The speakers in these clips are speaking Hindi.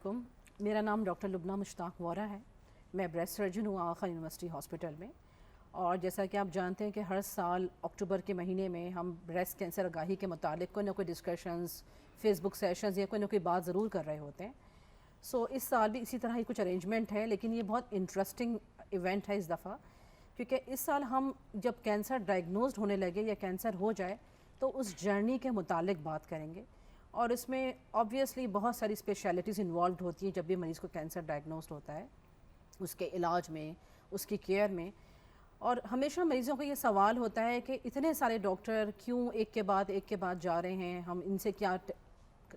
वालेकुम। मेरा नाम डॉक्टर लुबना मुश्ताक वोरा है। मैं ब्रेस्ट सर्जन हूँ आखा यूनिवर्सिटी हॉस्पिटल में। और जैसा कि आप जानते हैं कि हर साल अक्टूबर के महीने में हम ब्रेस्ट कैंसर आगाही के मुतालिक कोई ना कोई डिस्कशंस, फेसबुक सेशंस या कोई ना कोई बात ज़रूर कर रहे होते हैं। इस साल भी इसी तरह ही कुछ अरेंजमेंट है, लेकिन ये बहुत इंटरेस्टिंग इवेंट है इस दफ़ा, क्योंकि इस साल हम जब कैंसर डायग्नोज्ड होने लगे या कैंसर हो जाए तो उस जर्नी के मुतालिक बात करेंगे। और इसमें ऑब्वियसली बहुत सारी स्पेशलिटीज़ इन्वॉल्व होती हैं जब भी मरीज़ को कैंसर डायग्नोज्ड होता है, उसके इलाज में, उसकी केयर में। और हमेशा मरीज़ों को ये सवाल होता है कि इतने सारे डॉक्टर क्यों एक के बाद जा रहे हैं, हम इनसे क्या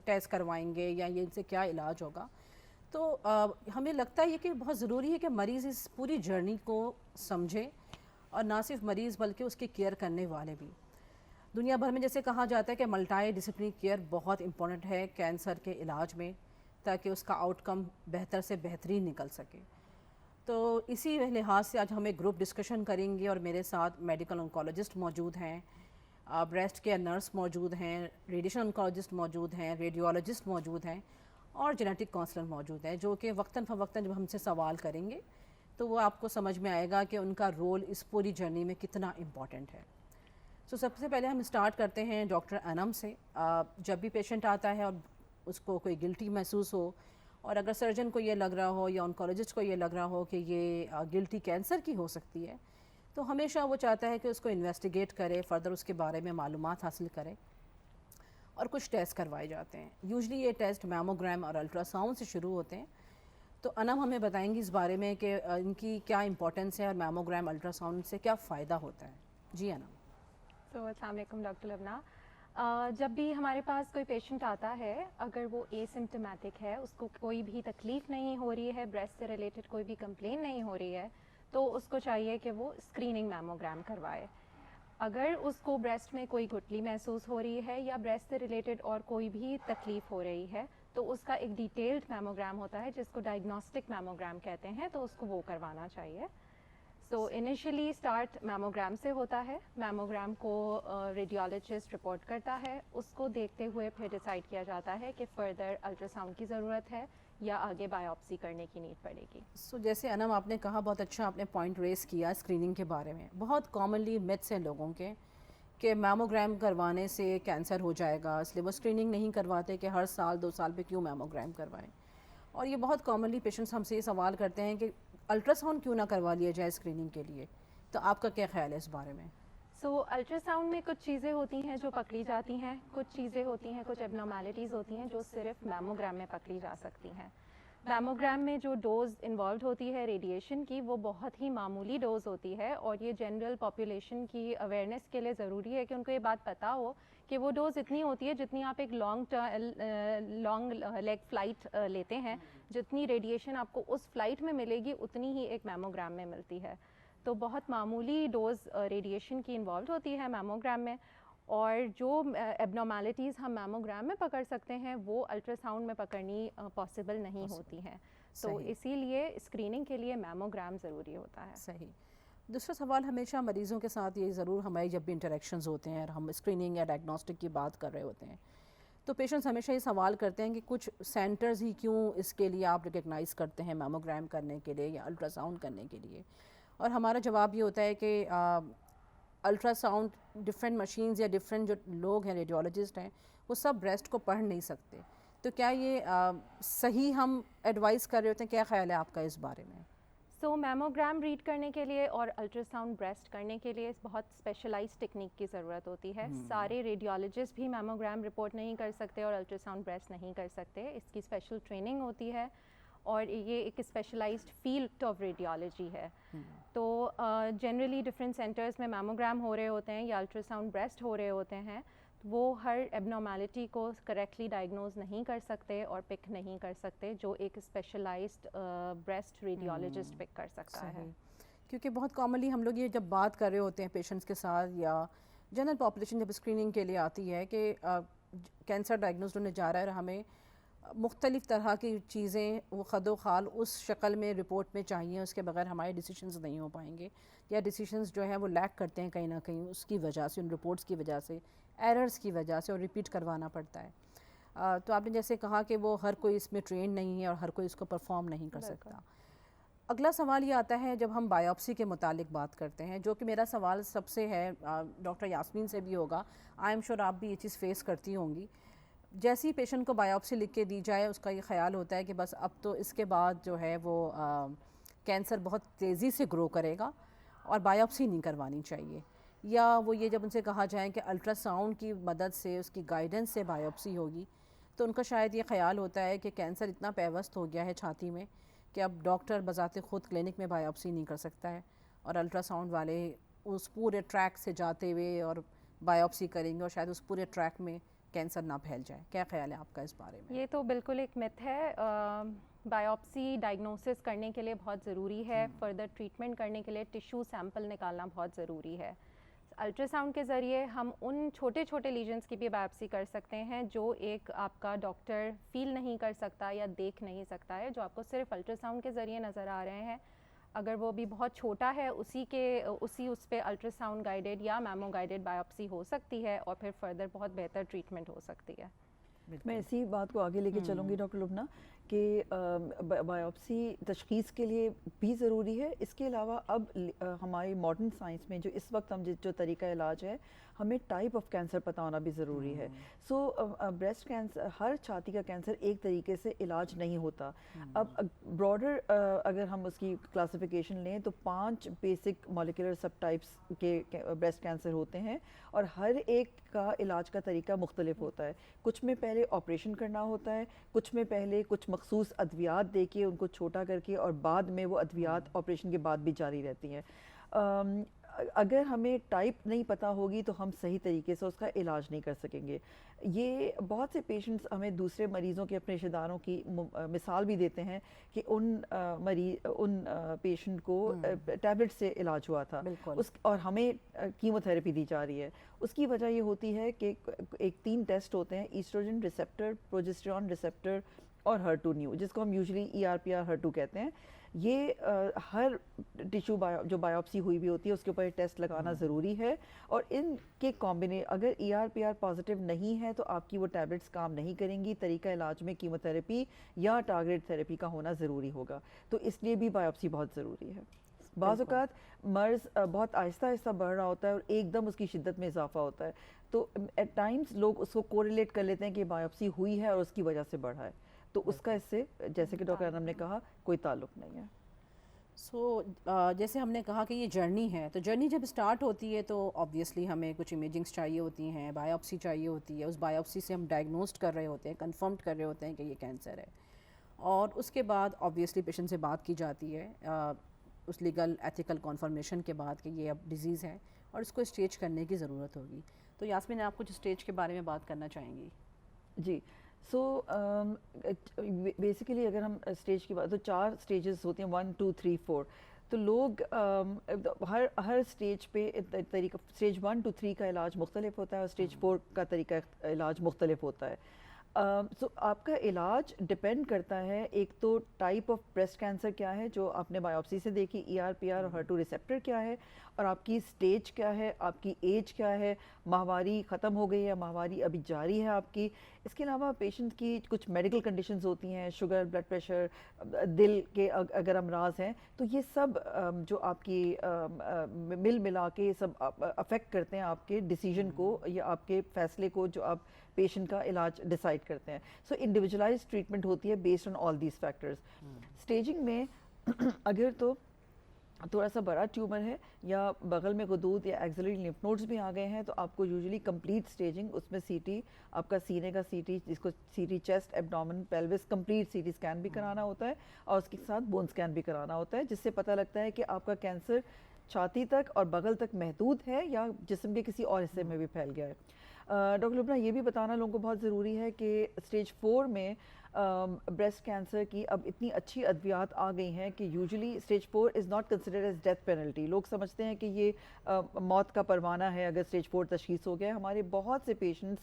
टेस्ट करवाएंगे या ये इनसे क्या इलाज होगा। हमें लगता है ये कि बहुत ज़रूरी है कि मरीज़ इस पूरी जर्नी को समझे, और ना सिर्फ मरीज़ बल्कि उसकी केयर करने वाले भी। दुनिया भर में जैसे कहा जाता है कि मल्टी डिसिप्लिनरी केयर बहुत इम्पॉर्टेंट है कैंसर के इलाज में, ताकि उसका आउटकम बेहतर से बेहतरीन निकल सके। तो इसी लिहाज से आज हम एक ग्रुप डिस्कशन करेंगे और मेरे साथ मेडिकल ऑन्कोलॉजिस्ट मौजूद हैं, ब्रेस्ट केयर नर्स मौजूद हैं, रेडिएशन ऑन्कोलॉजिस्ट मौजूद हैं, रेडियोलॉजिस्ट मौजूद हैं और जेनेटिक काउंसलर मौजूद हैं, जो कि वक्तन फ़वक्तन जब हमसे सवाल करेंगे तो वो आपको समझ में आएगा कि उनका रोल इस पूरी जर्नी में कितना इम्पॉर्टेंट है। सबसे पहले हम स्टार्ट करते हैं डॉक्टर अनम से। जब भी पेशेंट आता है और उसको कोई गिल्टी महसूस हो, और अगर सर्जन को ये लग रहा हो या ऑन्कोलॉजिस्ट को ये लग रहा हो कि ये गिल्टी कैंसर की हो सकती है, तो हमेशा वो चाहता है कि उसको इन्वेस्टिगेट करे, फ़र्दर उसके बारे में मालूमात हासिल करे और कुछ टेस्ट करवाए जाते हैं। यूजली ये टेस्ट मैमोग्राम और अल्ट्रासाउंड से शुरू होते हैं। तो अनम हमें बताएंगी इस बारे में कि इनकी क्या इंपॉर्टेंस है और मैमोग्राम अल्ट्रासाउंड से क्या फ़ायदा होता है। जी अनम। अस्सलाम वालेकुम डॉक्टर लबना। जब भी हमारे पास कोई पेशेंट आता है, अगर वो एसिम्प्टोमेटिक है, उसको कोई भी तकलीफ़ नहीं हो रही है, ब्रेस्ट से रिलेटेड कोई भी कंप्लेन नहीं हो रही है, तो उसको चाहिए कि वो स्क्रीनिंग मैमोग्राम करवाए। अगर उसको ब्रेस्ट में कोई गुठली महसूस हो रही है या ब्रेस्ट से रिलेटेड और कोई भी तकलीफ़ हो रही है, तो उसका एक डिटेल्ड मैमोग्राम होता है जिसको डायग्नोस्टिक मैमोग्राम कहते हैं, तो उसको वो करवाना चाहिए। इनिशियली स्टार्ट मैमोग्राम से होता है। मैमोग्राम को रेडियोलॉजिस्ट रिपोर्ट करता है, उसको देखते हुए फिर डिसाइड किया जाता है कि फ़र्दर अल्ट्रासाउंड की ज़रूरत है या आगे बायोप्सी करने की नीड पड़ेगी। जैसे अनम आपने कहा, बहुत अच्छा आपने पॉइंट रेस किया स्क्रीनिंग के बारे में। बहुत कॉमनली मिथ्स हैं लोगों के कि मैमोग्राम करवाने से कैंसर हो जाएगा, इसलिए वो स्क्रीनिंग नहीं करवाते कि हर साल 2 साल पे क्यों मैमोग्राम करवाएं। और ये बहुत कॉमनली पेशेंट्स हमसे ये सवाल करते हैं कि अल्ट्रासाउंड क्यों ना करवा लिया जाए स्क्रीनिंग के लिए। तो आपका क्या ख्याल है इस बारे में? अल्ट्रासाउंड में कुछ चीज़ें होती हैं जो पकड़ी जाती हैं, कुछ चीज़ें होती हैं, कुछ एबनॉर्मैलिटीज़ होती हैं जो सिर्फ मैमोग्राम में पकड़ी जा सकती हैं। मैमोग्राम में जो डोज़ इन्वॉल्व होती है रेडिएशन की, वो बहुत ही मामूली डोज़ होती है, और ये जनरल पॉपुलेशन की अवेयरनेस के लिए ज़रूरी है कि उनको ये बात पता हो कि वो डोज़ इतनी होती है जितनी आप एक लॉन्ग लेग फ़्लाइट लेते हैं, जितनी रेडिएशन आपको उस फ्लाइट में मिलेगी उतनी ही एक मैमोग्राम में मिलती है। तो बहुत मामूली डोज़ रेडिएशन की इन्वॉल्व होती है मैमोग्राम में, और जो एबनॉर्मैलिटीज़ हम मैमोग्राम में पकड़ सकते हैं वो अल्ट्रासाउंड में पकड़नी पॉसिबल नहीं होती हैं। तो इसीलिए स्क्रीनिंग के लिए मैमोग्राम ज़रूरी होता है। सही। दूसरा सवाल, हमेशा मरीज़ों के साथ ये ज़रूर हमारी जब भी इंटरेक्शंस होते हैं और हम स्क्रीनिंग या डायग्नोस्टिक की बात कर रहे होते हैं, तो पेशेंट्स हमेशा ये सवाल करते हैं कि कुछ सेंटर्स ही क्यों इसके लिए आप रिकग्नाइज़ करते हैं मैमोग्राम करने के लिए या अल्ट्रासाउंड करने के लिए। और हमारा जवाब ये होता है कि अल्ट्रासाउंड डिफरेंट मशीन्स या डिफरेंट जो लोग हैं रेडियोलॉजिस्ट हैं, वो सब ब्रेस्ट को पढ़ नहीं सकते। तो क्या ये सही हम एडवाइस कर रहे होते हैं? क्या ख्याल है आपका इस बारे में? मैमोग्राम रीड करने के लिए और अल्ट्रासाउंड ब्रेस्ट करने के लिए बहुत स्पेशलाइज्ड टेक्निक की ज़रूरत होती है। सारे रेडियोलॉजिस्ट भी मैमोग्राम रिपोर्ट नहीं कर सकते और अल्ट्रासाउंड ब्रेस्ट नहीं कर सकते। इसकी स्पेशल ट्रेनिंग होती है और ये एक स्पेशलाइज्ड फील्ड ऑफ रेडियोलॉजी है। तो जनरली डिफरेंट सेंटर्स में मैमोग्राम हो रहे होते हैं या अल्ट्रासाउंड ब्रेस्ट हो रहे होते हैं, वो हर एबनॉर्मैलिटी को करेक्टली डायग्नोज नहीं कर सकते और पिक नहीं कर सकते जो एक स्पेशलाइज्ड ब्रेस्ट रेडियोलॉजिस्ट पिक कर सकता है। क्योंकि बहुत कॉमनली हम लोग ये जब बात कर रहे होते हैं पेशेंट्स के साथ या जनरल पॉपुलेशन जब स्क्रीनिंग के लिए आती है कि कैंसर डायग्नोज होने जा रहा है और हमें मुख्तलिफ़ तरह की चीज़ें वो ख़दो खाल उस शक्ल में रिपोर्ट में चाहिए, उसके बगैर हमारे डिसीशंस नहीं हो पाएंगे, या डिसीशंस जो है वो लैक करते हैं कहीं ना कहीं उसकी वजह से, उन रिपोर्ट्स की वजह से, एरर्स की वजह से, और रिपीट करवाना पड़ता है। तो आपने जैसे कहा कि वो हर कोई इसमें ट्रेन नहीं है और हर कोई इसको परफॉर्म नहीं कर सकता। अगला सवाल ये आता है जब हम बायोप्सी के मुतालिक बात करते हैं, जो कि मेरा सवाल सबसे है, डॉक्टर यास्मीन से भी होगा, आई एम श्योर आप भी ये चीज़ फेस करती होंगी। जैसे ही पेशेंट को बायोप्सी लिख के दी जाए, उसका ये ख्याल होता है कि बस अब तो इसके बाद जो है वो कैंसर बहुत तेज़ी से ग्रो करेगा और बायोप्सी नहीं करवानी चाहिए, या वो ये जब उनसे कहा जाए कि अल्ट्रासाउंड की मदद से, उसकी गाइडेंस से बायोप्सी होगी, तो उनका शायद ये ख्याल होता है कि कैंसर इतना पेवस्त हो गया है छाती में कि अब डॉक्टर बजाते खुद क्लिनिक में बायोप्सी नहीं कर सकता है और अल्ट्रासाउंड वाले उस पूरे ट्रैक से जाते हुए और बायोप्सी करेंगे और शायद उस पूरे ट्रैक में कैंसर ना फैल जाए। क्या ख्याल है आपका इस बारे में? ये तो बिल्कुल एक मिथ है। बायोप्सी डायग्नोसिस करने के लिए बहुत ज़रूरी है, फर्दर ट्रीटमेंट करने के लिए टिश्यू सैंपल निकालना बहुत ज़रूरी है। अल्ट्रासाउंड के ज़रिए हम उन छोटे छोटे लीजन्स की भी बायोप्सी कर सकते हैं जो एक आपका डॉक्टर फील नहीं कर सकता या देख नहीं सकता है, जो आपको सिर्फ अल्ट्रासाउंड के ज़रिए नज़र आ रहे हैं। अगर वो भी बहुत छोटा है, उसी उस पे अल्ट्रासाउंड गाइडेड या मैमो गाइडेड बायोप्सी हो सकती है और फिर फर्दर बहुत बेहतर ट्रीटमेंट हो सकती है। मैं इसी बात को आगे लेके चलूँगी डॉक्टर लुबना कि बायोप्सी तशख़ीस के लिए भी ज़रूरी है। इसके अलावा अब हमारी मॉडर्न साइंस में जो इस वक्त हम जो तरीका इलाज है, हमें टाइप ऑफ कैंसर पता होना भी ज़रूरी है। सो ब्रेस्ट कैंसर, हर छाती का कैंसर एक तरीके से इलाज नहीं होता। अब ब्रॉडर अगर हम उसकी क्लासिफिकेशन लें तो 5 बेसिक मॉलिक्यूलर सब टाइप्स के ब्रेस्ट कैंसर होते हैं और हर एक का इलाज का तरीका मुख्तलिफ होता है। कुछ में पहले ऑपरेशन करना होता है, कुछ में पहले कुछ मखसूस अद्वियात दे के उनको छोटा करके और बाद में वो अद्वियात ऑपरेशन के बाद भी जारी रहती हैं। अगर हमें टाइप नहीं पता होगी तो हम सही तरीके से उसका इलाज नहीं कर सकेंगे। ये बहुत से पेशेंट्स हमें दूसरे मरीज़ों के, अपने रिश्तेदारों की मिसाल भी देते हैं कि उन पेशेंट को टैबलेट से इलाज हुआ था और हमें कीमोथेरेपी दी जा रही है। उसकी वजह ये होती है कि एक 3 टेस्ट होते हैं, ईस्ट्रोजन रिसेप्टर, प्रोजेस्टेरॉन रिसेप्टर और HER2 न्यू, जिसको हम यूजुअली ERPR HER2 कहते हैं। ये हर टिश्यू जो बायोप्सी हुई भी होती है उसके ऊपर टेस्ट लगाना ज़रूरी है और इनके अगर ERPR पॉजिटिव नहीं है तो आपकी वो टैबलेट्स काम नहीं करेंगी। तरीका इलाज में कीमोथेरेपी या टारगेट थेरेपी का होना ज़रूरी होगा, तो इसलिए भी बायोप्सी बहुत ज़रूरी है। बाज़ औक़ात मर्ज़ बहुत आहिस्ता आहिस्ता बढ़ रहा होता है और एकदम उसकी शिद्दत में इजाफा होता है, तो एट टाइम्स लोग उसको कोरिलेट कर लेते हैं कि बायोप्सी हुई है और उसकी वजह से बढ़ा है, तो उसका इससे, जैसे कि डॉक्टर अनम ने कहा, कोई ताल्लुक़ नहीं है। जैसे हमने कहा कि ये जर्नी है, तो जर्नी जब स्टार्ट होती है तो ऑब्वियसली हमें कुछ इमेजिंग्स चाहिए होती हैं, बायोप्सी चाहिए होती है। उस बायोप्सी से हम डायग्नोस्ट कर रहे होते हैं, कंफर्म कर रहे होते हैं कि ये कैंसर है, और उसके बाद ऑब्वियसली पेशेंट से बात की जाती है उस लीगल एथिकल कॉन्फर्मेशन के बाद कि ये अब डिज़ीज़ है और इसको स्टेज करने की ज़रूरत होगी। तो यास्मीन, आप कुछ स्टेज के बारे में बात करना चाहेंगी? जी, सो बेसिकली अगर हम स्टेज की बात, तो 4 स्टेजेस होती हैं, 1, 2, 3, 4। तो लोग हर स्टेज पे तरीका, स्टेज 1 to 3 का इलाज मुख्तलिफ होता है और स्टेज 4 का तरीका इलाज मुख्तलिफ होता है। सो आपका इलाज डिपेंड करता है, एक तो टाइप ऑफ ब्रेस्ट कैंसर क्या है जो आपने बायोप्सी से देखी, ERPR और HER2 रिसेप्टर क्या है, और आपकी स्टेज क्या है, आपकी एज क्या है, माहवारी ख़त्म हो गई है, माहवारी अभी जारी है आपकी। इसके अलावा पेशेंट की कुछ मेडिकल कंडीशंस होती हैं, शुगर, ब्लड प्रेशर, दिल के अगर अमराज हैं, तो ये सब जो आपकी मिला के सब अफेक्ट करते हैं आपके डिसीजन को या आपके फ़ैसले को, जो आप पेशेंट का इलाज डिसाइड करते हैं। सो इंडिविजुअलाइज ट्रीटमेंट होती है based on all these factors. Staging में अगर तो थोड़ा सा बड़ा ट्यूमर है या बगल में गुदूद या एक्सिलरी लिम्फ नोड्स भी आ गए हैं, तो आपको यूजुअली कंप्लीट स्टेजिंग, उसमें CT, आपका सीने का CT, जिसको CT chest, abdomen, pelvis, complete CT scan भी कराना होता है और उसके साथ बोन स्कैन भी कराना होता है, जिससे पता लगता है कि आपका कैंसर छाती तक और बगल तक महदूद है या जिस्म के किसी और हिस्से में भी फैल गया है। डॉक्टर लुबना, ये भी बताना लोगों को बहुत ज़रूरी है कि स्टेज 4 में ब्रेस्ट कैंसर की अब इतनी अच्छी अद्वियात आ गई हैं कि usually stage 4 is not considered as death penalty. लोग समझते हैं कि ये मौत का परवाना है अगर स्टेज 4 तशख़ीस हो गया। हमारे बहुत से पेशेंट्स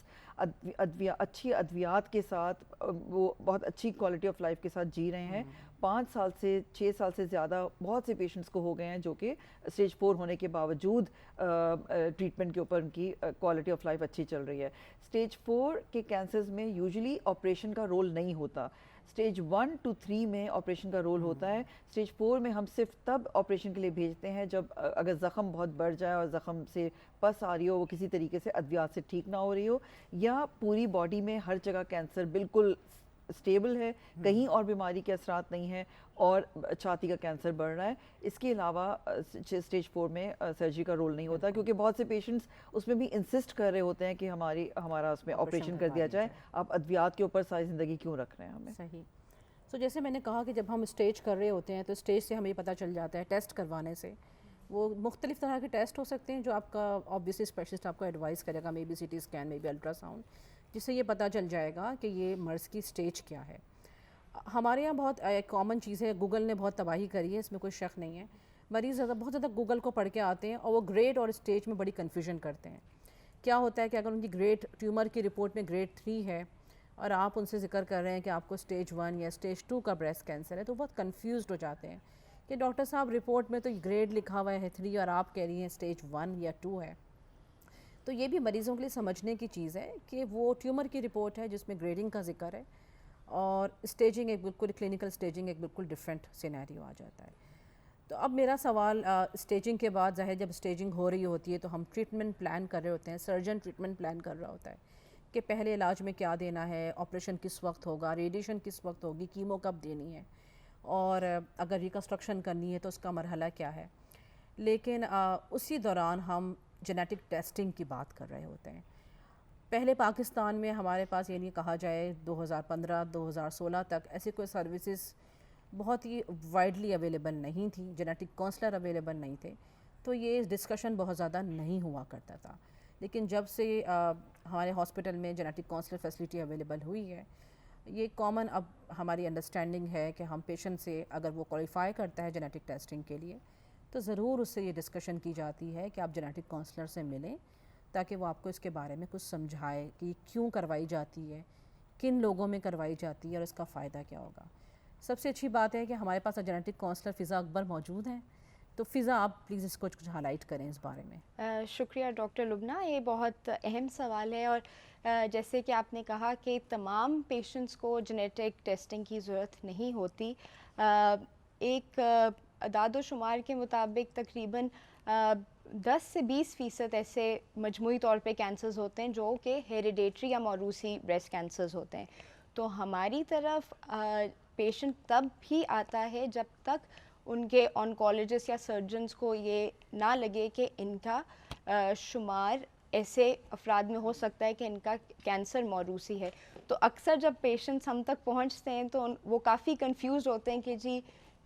अच्छी अद्वियात के साथ वो बहुत अच्छी क्वालिटी ऑफ लाइफ के साथ जी रहे हैं, 5 साल से 6 साल से ज़्यादा बहुत से पेशेंट्स को हो गए हैं जो कि स्टेज 4 होने के बावजूद ट्रीटमेंट के ऊपर उनकी क्वालिटी ऑफ लाइफ अच्छी चल रही है। स्टेज 4 के कैंसर्स में यूजुअली ऑपरेशन का रोल नहीं होता। स्टेज 1 to 3 में ऑपरेशन का रोल होता है। स्टेज 4 में हम सिर्फ तब ऑपरेशन के लिए भेजते हैं जब अगर ज़ख़म बहुत बढ़ जाए और ज़ख़म से पस आ रही हो, वो किसी तरीके से अद्वियात से ठीक ना हो रही हो, या पूरी बॉडी में हर जगह कैंसर बिल्कुल स्टेबल है, कहीं और बीमारी के असरात नहीं है और छाती का कैंसर बढ़ रहा है। इसके अलावा स्टेज 4 में सर्जरी का रोल नहीं होता, क्योंकि बहुत से पेशेंट्स उसमें भी इंसिस्ट कर रहे होते हैं कि हमारा उसमें ऑपरेशन कर दिया जाए, आप अद्वियात के ऊपर सारी ज़िंदगी क्यों रख रहे हैं हमें। सही। तो जैसे मैंने कहा कि जब हम स्टेज कर रहे होते हैं तो स्टेज से हमें पता चल जाता है टेस्ट करवाने से। वो मुख्तलिफ तरह के टेस्ट हो सकते हैं जो आपका ऑब्वियसली स्पेशलिस्ट आपको एडवाइस करेगा, may be CT scan, may be ultrasound, जिससे ये पता चल जाएगा कि ये मर्ज़ की स्टेज क्या है। हमारे यहाँ बहुत कॉमन चीज़ है, गूगल ने बहुत तबाही करी है, इसमें कोई शक नहीं है। मरीज़ बहुत ज़्यादा गूगल को पढ़ के आते हैं और वो ग्रेड और स्टेज में बड़ी कन्फ्यूजन करते हैं। क्या होता है कि अगर उनकी ग्रेड ट्यूमर की रिपोर्ट में ग्रेड 3 है और आप उनसे जिक्र कर रहे हैं कि आपको स्टेज 1 या स्टेज 2 का ब्रेस्ट कैंसर है, तो बहुत कंफ्यूज्ड हो जाते हैं कि डॉक्टर साहब रिपोर्ट में तो ग्रेड लिखा हुआ है 3 और आप कह रही हैं स्टेज 1 या 2 है। तो ये भी मरीज़ों के लिए समझने की चीज़ है कि वो ट्यूमर की रिपोर्ट है जिसमें ग्रेडिंग का जिक्र है और स्टेजिंग एक बिल्कुल क्लिनिकल स्टेजिंग एक बिल्कुल डिफरेंट सिनेरियो आ जाता है। तो अब मेरा सवाल, स्टेजिंग के बाद ज़ाहिर जब स्टेजिंग हो रही होती है तो हम ट्रीटमेंट प्लान कर रहे होते हैं, सर्जन ट्रीटमेंट प्लान कर रहा होता है कि पहले इलाज में क्या देना है, ऑपरेशन किस वक्त होगा, रेडिएशन किस वक्त होगी, कीमो कब देनी है और अगर रिकन्स्ट्रक्शन करनी है तो उसका मरहला क्या है। लेकिन उसी दौरान हम जेनेटिक टेस्टिंग की बात कर रहे होते हैं। पहले पाकिस्तान में हमारे पास ये नहीं कहा जाए 2015-2016 तक ऐसी कोई सर्विसेज बहुत ही वाइडली अवेलेबल नहीं थी, जेनेटिक काउंसलर अवेलेबल नहीं थे, तो ये डिस्कशन बहुत ज़्यादा नहीं हुआ करता था। लेकिन जब से हमारे हॉस्पिटल में जेनेटिक काउंसलर फैसिलिटी अवेलेबल हुई है, ये कॉमन अब हमारी अंडरस्टैंडिंग है कि हम पेशेंट से अगर वो क्वालिफाई करता है जेनेटिक टेस्टिंग के लिए तो ज़रूर उससे ये डिस्कशन की जाती है कि आप जेनेटिक काउंसलर से मिलें ताकि वो आपको इसके बारे में कुछ समझाए कि क्यों करवाई जाती है, किन लोगों में करवाई जाती है और इसका फ़ायदा क्या होगा। सबसे अच्छी बात है कि हमारे पास जेनेटिक काउंसलर फ़िज़ा अकबर मौजूद हैं। तो फ़िज़ा आप प्लीज़ इसको कुछ हाईलाइट करें इस बारे में। शुक्रिया डॉक्टर लुबना, ये बहुत अहम सवाल है और जैसे कि आपने कहा कि तमाम पेशेंट्स को जेनेटिक टेस्टिंग की ज़रूरत नहीं होती। एक अदाद शुमार के मुताबिक तकरीबन 10 से 20% ऐसे मजमूई तौर पे कैंसर्स होते हैं जो कि हेरिडेटरी या मौरूसी ब्रेस्ट कैंसर्स होते हैं। तो हमारी तरफ पेशेंट तब भी आता है जब तक उनके ऑन्कोलॉजिस्ट या सर्जन्स को ये ना लगे कि इनका शुमार ऐसे अफराद में हो सकता है कि इनका कैंसर मौरूसी है। तो अक्सर जब पेशेंट्स हम तक पहुंचते हैं तो वो काफ़ी कंफ्यूज होते हैं कि जी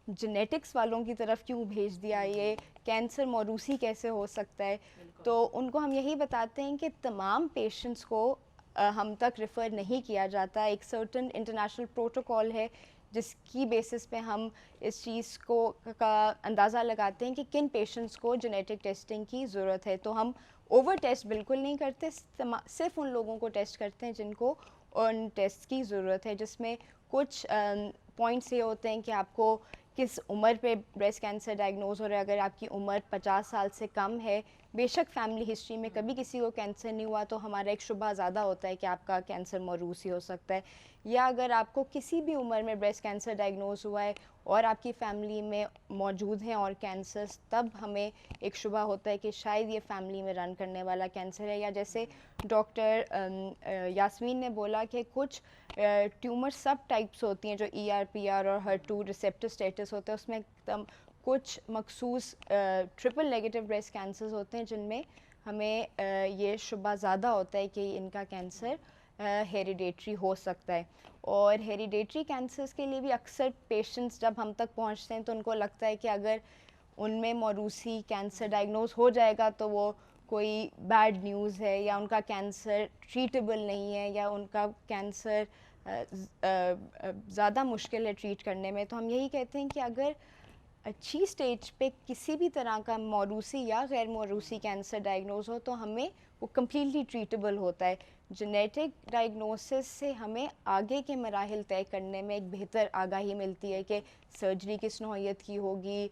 जेनेटिक्स वालों की तरफ क्यों भेज दिया, ये कैंसर मौरूसी कैसे हो सकता है। तो उनको हम यही बताते हैं कि तमाम पेशेंट्स को हम तक रेफ़र नहीं किया जाता। एक सर्टन इंटरनेशनल प्रोटोकॉल है जिसकी बेसिस पे हम इस चीज़ को का अंदाज़ा लगाते हैं कि किन पेशेंट्स को जेनेटिक टेस्टिंग की ज़रूरत है। तो हम ओवर टेस्ट बिल्कुल नहीं करते, सिर्फ उन लोगों को टेस्ट करते हैं जिनको उन टेस्ट की ज़रूरत है, जिसमें कुछ पॉइंट्स ये होते हैं कि आपको किस उम्र पे ब्रेस्ट कैंसर डायग्नोज हो रहा है। अगर आपकी उम्र 50 साल से कम है, बेशक फैमिली हिस्ट्री में कभी किसी को कैंसर नहीं हुआ, तो हमारा एक शुबा ज़्यादा होता है कि आपका कैंसर मौरूसी हो सकता है। या अगर आपको किसी भी उम्र में ब्रेस्ट कैंसर डायग्नोज हुआ है और आपकी फैमिली में मौजूद हैं और कैंसर्स, तब हमें एक शुबा होता है कि शायद ये फैमिली में रन करने वाला कैंसर है। या जैसे डॉक्टर यास्मीन ने बोला कि कुछ ट्यूमर सब टाइप्स होती हैं जो ER-PR और HER2 रिसेप्टर स्टेटस होता है, उसमें एकदम कुछ मखसूस ट्रिपल नेगेटिव ब्रेस्ट कैंसर्स होते हैं जिनमें हमें ये शुबा ज़्यादा होता है कि इनका कैंसर हेरिडेटरी हो सकता है। और हेरिडेटरी कैंसर्स के लिए भी अक्सर पेशेंट्स जब हम तक पहुंचते हैं तो उनको लगता है कि अगर उनमें मौरूसी कैंसर डायग्नोज हो जाएगा तो वो कोई बैड न्यूज़ है या उनका कैंसर ट्रीटेबल नहीं है या उनका कैंसर ज़्यादा मुश्किल है ट्रीट करने में। तो हम यही कहते हैं कि अगर अच्छी स्टेज पे किसी भी तरह का मौरूसी या गैर मौरूसी कैंसर डायग्नोज हो तो हमें वो कम्प्लीटली ट्रीटेबल होता है। जेनेटिक डायग्नोसिस से हमें आगे के मराहिल तय करने में एक बेहतर आगाही मिलती है कि सर्जरी किस नौइयत की होगी,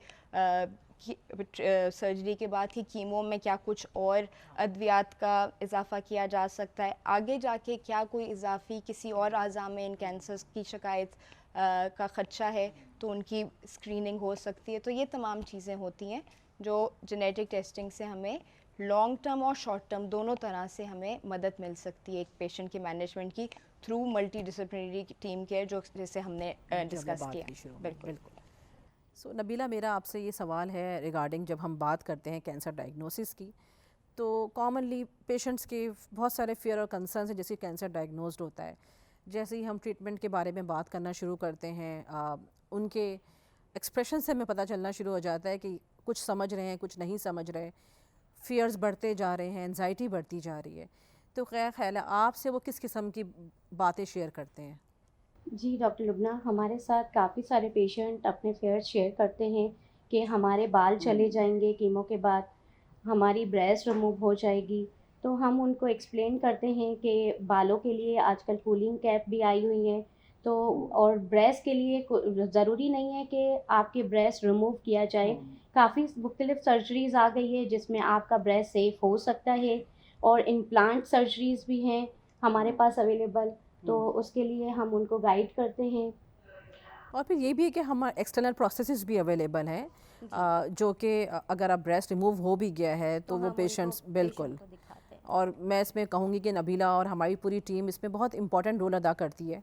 सर्जरी के बाद ही कीमो में क्या कुछ और अद्वियात का इजाफ़ा किया जा सकता है, आगे जाके क्या कोई इजाफी किसी और अज़ा में इन कैंसर्स की शिकायत का ख़दशा है तो उनकी स्क्रीनिंग हो सकती है। तो ये तमाम चीज़ें होती हैं जो जेनेटिक टेस्टिंग से हमें लॉन्ग टर्म और शॉर्ट टर्म दोनों तरह से हमें मदद मिल सकती है एक पेशेंट की मैनेजमेंट की through multi disciplinary team care जो जैसे हमने डिस्कस किया। बिल्कुल। सो नबीला, मेरा आपसे ये सवाल है रिगार्डिंग जब हम बात करते हैं कैंसर डायग्नोसिस की, तो कॉमनली पेशेंट्स के बहुत सारे फियर और कंसर्न हैं जैसे कैंसर डायग्नोस्ड होता है। जैसे ही हम ट्रीटमेंट के बारे में बात करना शुरू करते हैं उनके एक्सप्रेशन से हमें पता चलना शुरू हो जाता है कि कुछ समझ रहे हैं, कुछ नहीं समझ रहे, फियर्स बढ़ते जा रहे हैं, एंजाइटी बढ़ती जा रही है। तो क्या ख्याल है आपसे वो किस किस्म की बातें शेयर करते हैं? जी डॉक्टर लुबना, हमारे साथ काफ़ी सारे पेशेंट अपने फेयर्स शेयर करते हैं कि हमारे बाल चले जाएंगे कीमो के बाद, हमारी ब्रेस्ट रिमूव हो जाएगी। तो हम उनको एक्सप्लेन करते हैं कि बालों के लिए आजकल कूलिंग कैप भी आई हुई हैं, तो और ब्रेस्ट के लिए ज़रूरी नहीं है कि आपके ब्रेस्ट रिमूव किया जाए। काफ़ी मुख्तलिफ सर्जरीज़ आ गई है जिसमें आपका ब्रेस्ट सेफ हो सकता है, और इम्प्लांट सर्जरीज़ भी हैं हमारे पास अवेलेबल, तो उसके लिए हम उनको गाइड करते हैं। और फिर ये भी है कि हम एक्सटर्नल प्रोसेसेस भी अवेलेबल हैं जो कि अगर आप ब्रेस्ट रिमूव हो भी गया है तो वो पेशेंट्स बिल्कुल। और मैं इसमें कहूँगी कि नबीला और हमारी पूरी टीम इसमें बहुत इंपॉर्टेंट रोल अदा करती है,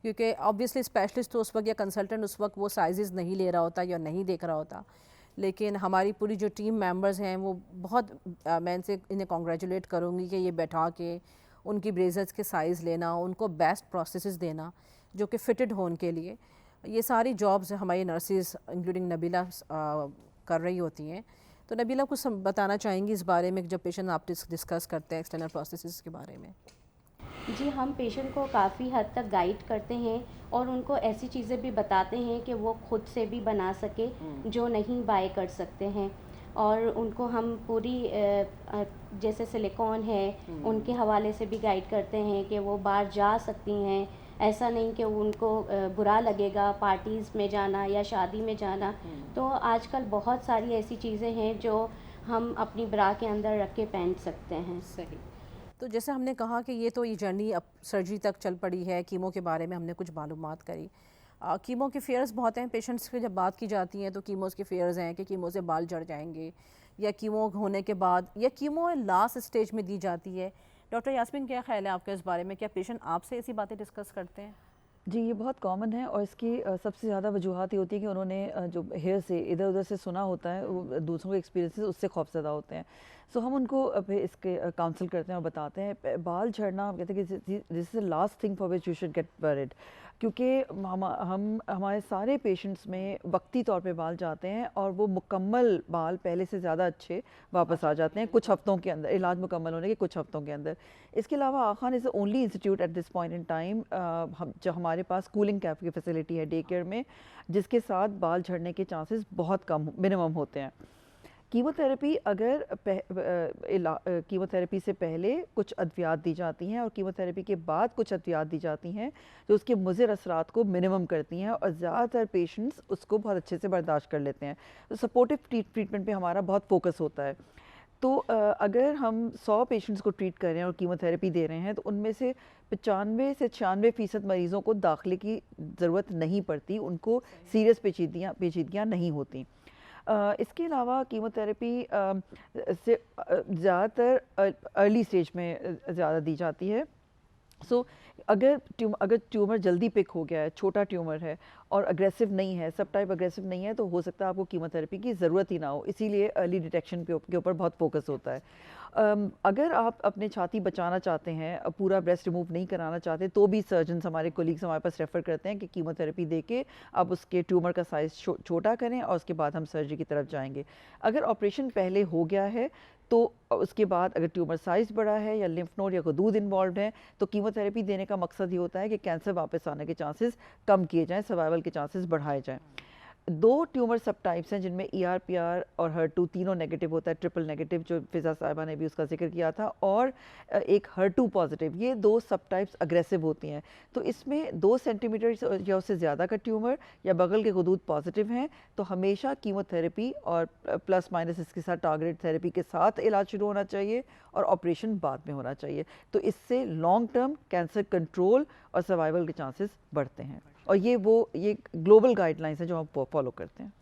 क्योंकि ऑब्वियसली स्पेशलिस्ट तो उस वक्त या कंसल्टेंट उस वक्त वो साइजेस नहीं ले रहा होता या नहीं देख रहा होता, लेकिन हमारी पूरी जो टीम मेंबर्स हैं वो बहुत मैं इनसे इन्हें कॉन्ग्रेचुलेट करूँगी कि ये बैठा के उनकी ब्रेजर्स के साइज़ लेना, उनको बेस्ट प्रोसेसेस देना जो कि फिटेड हो उनके लिए, ये सारी जॉब्स हमारी नर्सेज इंक्लूडिंग नबीला कर रही होती हैं। तो नबीला कुछ बताना चाहेंगी इस बारे में जब पेशेंट आप डिस्कस करते हैं एक्सटर्नल प्रोसेसेस के बारे में? जी, हम पेशेंट को काफ़ी हद तक गाइड करते हैं और उनको ऐसी चीज़ें भी बताते हैं कि वो खुद से भी बना सके जो नहीं बाय कर सकते हैं, और उनको हम पूरी जैसे सिलिकॉन है उनके हवाले से भी गाइड करते हैं कि वो बाहर जा सकती हैं। ऐसा नहीं कि उनको बुरा लगेगा पार्टीज़ में जाना या शादी में जाना। तो आजकल बहुत सारी ऐसी चीज़ें हैं जो हम अपनी ब्रा के अंदर रख के पहन सकते हैं। सही। तो जैसे हमने कहा कि ये तो ये जर्नी अब सर्जरी तक चल पड़ी है, कीमो के बारे में हमने कुछ मालूमात करी। कीमो के फेयर्स बहुत हैं, पेशेंट्स की जब बात की जाती है तो कीमोस के फेयर्स हैं कि कीमो से बाल झड़ जाएंगे या कीमो होने के बाद या कीमो लास्ट स्टेज में दी जाती है। डॉक्टर यास्मीन, क्या ख्याल है आपका इस बारे में? क्या पेशेंट आपसे ऐसी बातें डिस्कस करते हैं? जी, ये बहुत कॉमन है और इसकी सबसे ज़्यादा वजूहत ये होती है कि उन्होंने जो हेयर से इधर उधर से सुना होता है, वो दूसरों के एक्सपीरियंसेस उससे खौफज़दा होते हैं। सो हम उनको इसके काउंसल करते हैं और बताते हैं बाल झड़ना, हम कहते हैं कि this is the last thing for which you should get worried, क्योंकि हम हमारे सारे पेशेंट्स में वक्ती तौर पे बाल जाते हैं और वो मुकम्मल बाल पहले से ज़्यादा अच्छे वापस आ जाते हैं कुछ हफ्तों के अंदर, इलाज मुकम्मल होने के कुछ हफ्तों के अंदर। इसके अलावा आखान is the only institute at this point in time जो हमारे पास कूलिंग कैप की फैसिलिटी है डे केयर में, जिसके साथ बाल झड़ने के चांसेस बहुत कम मिनिमम होते हैं। कीमोथेरेपी कीमोथेरेपी से पहले कुछ अद्वियात दी जाती हैं और कीमोथेरेपी के बाद कुछ अद्वियात दी जाती हैं जो उसके मुज़िर असरात को मिनिमम करती हैं और ज़्यादातर पेशेंट्स उसको बहुत अच्छे से बर्दाश्त कर लेते हैं। तो सपोर्टिव ट्रीटमेंट पे हमारा बहुत फोकस होता है। तो अगर हम 100 पेशेंट्स को ट्रीट कर रहे हैं और कीमोथेरेपी दे रहे हैं तो उनमें से 95 से 96% मरीज़ों को दाखिले की ज़रूरत नहीं पड़ती, उनको सीरियस पेचीदगियाँ नहीं होती। इसके अलावा कीमोथेरेपी से ज़्यादातर अर्ली स्टेज में ज़्यादा दी जाती है। सो अगर ट्यूमर जल्दी पिक हो गया है, छोटा ट्यूमर है और अग्रेसिव नहीं है, सब टाइप अग्रेसिव नहीं है, तो हो सकता है आपको कीमोथेरेपी की ज़रूरत ही ना हो, इसीलिए अर्ली डिटेक्शन के ऊपर बहुत फोकस होता है। अगर आप अपने छाती बचाना चाहते हैं, पूरा ब्रेस्ट रिमूव नहीं कराना चाहते, तो भी सर्जन्स हमारे कोलीग्स हमारे पास रेफ़र करते हैं कि कीमोथेरेपी देके आप उसके ट्यूमर का साइज़ छोटा करें और उसके बाद हम सर्जरी की तरफ जाएंगे। अगर ऑपरेशन पहले हो गया है तो उसके बाद अगर ट्यूमर साइज़ बड़ा है या लिम्फ नोड या गदूद इन्वॉल्व है तो कीमोथेरेपी देने का मकसद ये होता है कि कैंसर वापस आने के चांसेस कम किए जाएँ, सर्वाइवल के चांसेस बढ़ाए जाएँ। 2 ट्यूमर सब टाइप्स हैं जिनमें ER-PR और HER2 तीनों नेगेटिव होता है, ट्रिपल नेगेटिव जो फिज़ा साहिबा ने भी उसका जिक्र किया था, और एक HER2 पॉजिटिव। ये 2 सब टाइप्स अग्रेसिव होती हैं। तो इसमें 2 सेंटीमीटर या उससे ज़्यादा का ट्यूमर या बगल के गदूद पॉजिटिव हैं तो हमेशा कीमोथेरेपी और प्लस माइनस इसके साथ टारगेटेड थेरेपी के साथ इलाज शुरू होना चाहिए और ऑपरेशन बाद में होना चाहिए। तो इससे लॉन्ग टर्म कैंसर कंट्रोल और सर्वाइवल के चांसेस बढ़ते हैं, और ये ग्लोबल गाइडलाइंस हैं जो हम फॉलो करते हैं।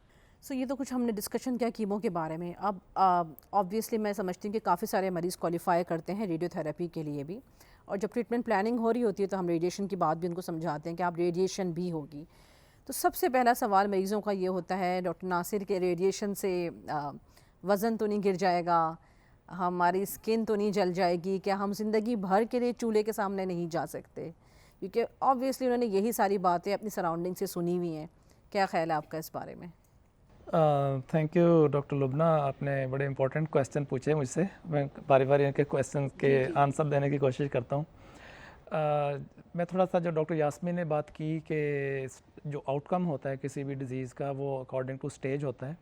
सो ये तो कुछ हमने डिस्कशन किया कीमो के बारे में। अब ऑब्वियसली मैं समझती हूँ कि काफ़ी सारे मरीज़ क्वालिफाई करते हैं रेडियोथेरेपी के लिए भी, और जब ट्रीटमेंट प्लानिंग हो रही होती है तो हम रेडिएशन की बात भी उनको समझाते हैं कि आप रेडिएशन भी होगी। तो सबसे पहला सवाल मरीज़ों का ये होता है डॉक्टर नासिर के रेडिएशन से वज़न तो नहीं गिर जाएगा, हमारी स्किन तो नहीं जल जाएगी, क्या हम ज़िंदगी भर के लिए चूल्हे के सामने नहीं जा सकते? क्योंकि ऑब्वियसली उन्होंने यही सारी बातें अपनी सराउंडिंग से सुनी हुई हैं। क्या ख्याल है आपका इस बारे में? थैंक यू डॉक्टर लुबना, आपने बड़े इंपॉर्टेंट क्वेश्चन पूछे मुझसे। मैं बारी बारी इनके क्वेश्चन के आंसर देने की कोशिश करता हूँ। मैं थोड़ा सा जो डॉक्टर यास्मीन ने बात की कि जो आउटकम होता है किसी भी डिज़ीज़ का वो अकॉर्डिंग टू स्टेज होता है।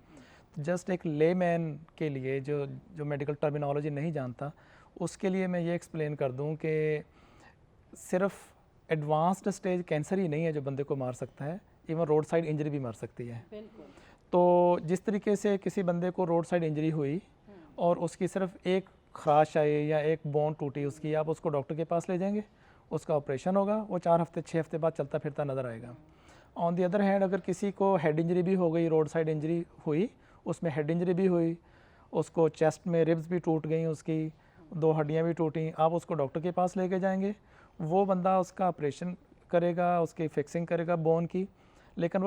जस्ट एक लेमैन के लिए जो मेडिकल टर्मिनोलॉजी नहीं जानता उसके लिए मैं ये एक्सप्लेन कर दूँ कि सिर्फ एडवांस्ड स्टेज कैंसर ही नहीं है जो बंदे को मार सकता है, इवन रोड साइड इंजरी भी मार सकती है। तो जिस तरीके से किसी बंदे को रोड साइड इंजरी हुई और उसकी सिर्फ एक खराश आई या एक बोन टूटी उसकी, आप उसको डॉक्टर के पास ले जाएंगे, उसका ऑपरेशन होगा, वो 4 हफ्ते 6 हफ्ते बाद चलता फिरता नज़र आएगा। ऑन दी अदर हैंड अगर किसी को हेड इंजरी भी हो गई, रोड साइड इंजरी हुई, उसमें हेड इंजरी भी हुई, उसको चेस्ट में रिब्स भी टूट गई, उसकी 2 हड्डियाँ भी टूटी, आप उसको डॉक्टर के पास लेके जाएंगे, वो बंदा उसका ऑपरेशन करेगा, उसकी फिक्सिंग करेगा बोन की। लेकिन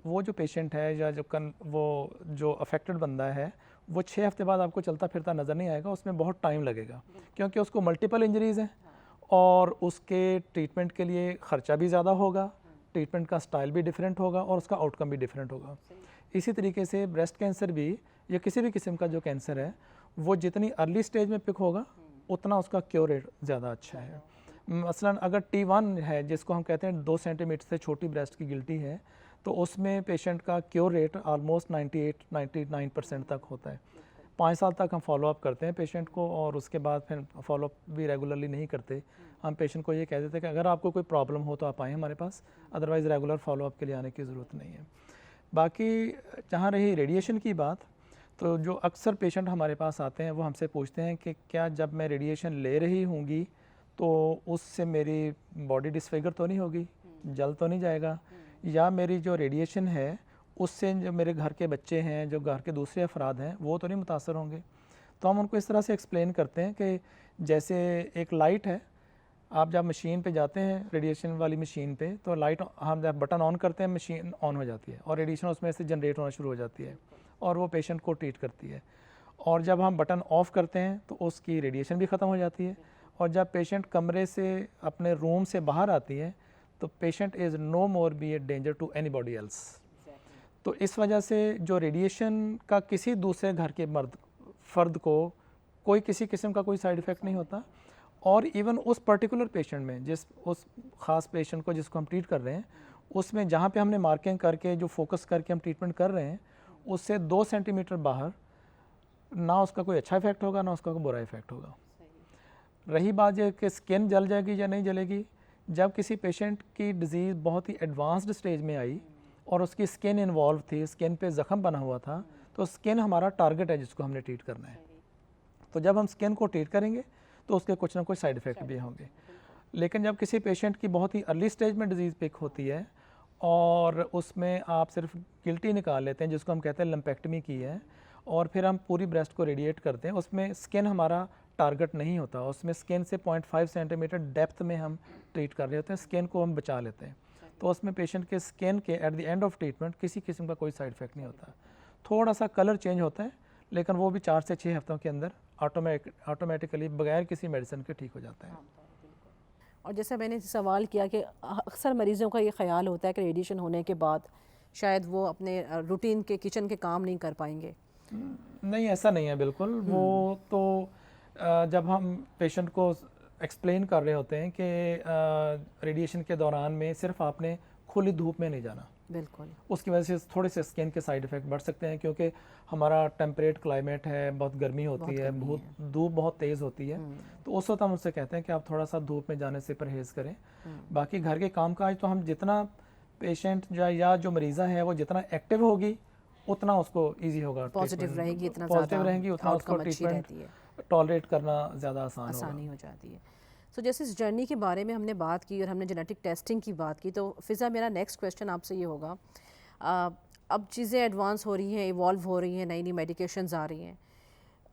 वो जो पेशेंट है या जो अफेक्टेड बंदा है वो 6 हफ्ते बाद आपको चलता फिरता नज़र नहीं आएगा, उसमें बहुत टाइम लगेगा क्योंकि उसको मल्टीपल इंजरीज़ हैं और उसके ट्रीटमेंट के लिए ख़र्चा भी ज़्यादा होगा, ट्रीटमेंट का स्टाइल भी डिफरेंट होगा और उसका आउटकम भी डिफरेंट होगा। इसी तरीके से ब्रेस्ट कैंसर भी या किसी भी किस्म का जो कैंसर है वो जितनी अर्ली स्टेज में पिक होगा उतना उसका क्योर रेट ज़्यादा अच्छा है। मसलन अगर T1 है जिसको हम कहते हैं 2 सेंटीमीटर से छोटी ब्रेस्ट की गिल्टी है तो उसमें पेशेंट का क्योर रेट ऑलमोस्ट 98-99% तक होता है। 5 साल तक हम फॉलोअप करते हैं पेशेंट को और उसके बाद फिर फॉलोअप भी रेगुलरली नहीं करते। हम पेशेंट को ये कह देते हैं कि अगर आपको कोई प्रॉब्लम हो तो आप आएँ हमारे पास, अदरवाइज़ रेगुलर फॉलोअप के लिए आने की ज़रूरत नहीं है। बाकी जहाँ रही रेडिएशन की बात, तो जो अक्सर पेशेंट हमारे पास आते हैं वो हमसे पूछते हैं कि क्या जब मैं रेडिएशन ले रही होंगी तो उससे मेरी बॉडी डिसफिगर तो नहीं होगी, जल तो नहीं जाएगा, या मेरी जो रेडिएशन है उससे जो मेरे घर के बच्चे हैं, जो घर के दूसरे अफराद हैं वो तो नहीं मुतासर होंगे। तो हम उनको इस तरह से एक्सप्लेन करते हैं कि जैसे एक लाइट है, आप जब मशीन पे जाते हैं रेडिएशन वाली मशीन पे तो लाइट हम जब बटन ऑन करते हैं मशीन ऑन हो जाती है और रेडिएशन उसमें से जनरेट होना शुरू हो जाती है और वो पेशेंट को ट्रीट करती है। और जब हम बटन ऑफ़ करते हैं तो उसकी रेडिएशन भी ख़त्म हो जाती है और जब पेशेंट कमरे से अपने रूम से बाहर आती है तो patient is no more be a danger to anybody else. तो इस वजह से जो रेडिएशन का किसी दूसरे घर के फ़र्द को कोई किसी किस्म का कोई साइड इफ़ेक्ट नहीं होता और इवन उस पर्टिकुलर पेशेंट में उस ख़ास पेशेंट को जिसको हम ट्रीट कर रहे हैं उसमें जहाँ पे हमने मार्किंग करके जो फोकस करके हम ट्रीटमेंट कर रहे हैं उससे 2 सेंटीमीटर बाहर ना उसका कोई अच्छा इफेक्ट होगा ना उसका कोई बुरा इफेक्ट होगा। रही बात ये कि स्किन जल जाएगी या नहीं जलेगी, जब किसी पेशेंट की डिज़ीज़ बहुत ही एडवांस्ड स्टेज में आई और उसकी स्किन इन्वॉल्व थी, स्किन पे ज़ख़म बना हुआ था, तो स्किन हमारा टारगेट है जिसको हमने ट्रीट करना है। तो जब हम स्किन को ट्रीट करेंगे तो उसके कुछ ना कुछ साइड इफ़ेक्ट भी होंगे। लेकिन जब किसी पेशेंट की बहुत ही अर्ली स्टेज में डिज़ीज़ पिक होती है और उसमें आप सिर्फ गिल्टी निकाल लेते हैं जिसको हम कहते हैं लम्पेक्टमी की है और फिर हम पूरी ब्रेस्ट को रेडिएट करते हैं, उसमें स्किन हमारा टारगेट नहीं होता, उसमें स्किन से 0.5 सेंटीमीटर डेप्थ में हम ट्रीट कर रहे होते हैं, स्किन को हम बचा लेते हैं। तो उसमें पेशेंट के स्किन के at the end of treatment किसी किस्म का कोई साइड इफ़ेक्ट नहीं होता। थोड़ा सा कलर चेंज होता है लेकिन वो भी 4 से 6 हफ्तों के अंदर ऑटोमेटिकली बगैर किसी मेडिसिन के ठीक हो जाता है। और जैसे मैंने सवाल किया कि अक्सर मरीज़ों का ये ख्याल होता है कि रेडिएशन होने के बाद शायद वो अपने रूटीन के किचन के काम नहीं कर पाएंगे। नहीं, ऐसा नहीं है बिल्कुल। वो तो जब हम पेशेंट को एक्सप्लेन कर रहे होते हैं कि रेडिएशन के दौरान में सिर्फ आपने खुली धूप में नहीं जाना, बिल्कुल। उसकी वजह से थोड़े से स्किन के साइड इफ़ेक्ट बढ़ सकते हैं, क्योंकि हमारा टेम्परेट क्लाइमेट है, बहुत गर्मी होती है, बहुत धूप बहुत तेज़ होती है, तो उस वक्त हम उससे कहते हैं कि आप थोड़ा सा धूप में जाने से परहेज़ करें। बाकी घर के कामकाज तो हम जितना पेशेंट या जो मरीज़ा है वो जितना एक्टिव होगी उतना उसको ईजी होगा, पॉजिटिव रहेगी, इतना पॉजिटिव रहेंगी, उतना उसको आउटकम अच्छी ट्रीटमेंट रहती है, टॉलरेट करना ज़्यादा आसान होगा। आसानी हो जाती है। सो जैसे इस जर्नी के बारे में हमने बात की और हमने जेनेटिक टेस्टिंग की बात की, तो फिज़ा मेरा नेक्स्ट क्वेश्चन आपसे ये होगा, अब चीज़ें एडवांस हो रही हैं, इवॉल्व हो रही हैं, नई नई मेडिकेशंस आ रही हैं,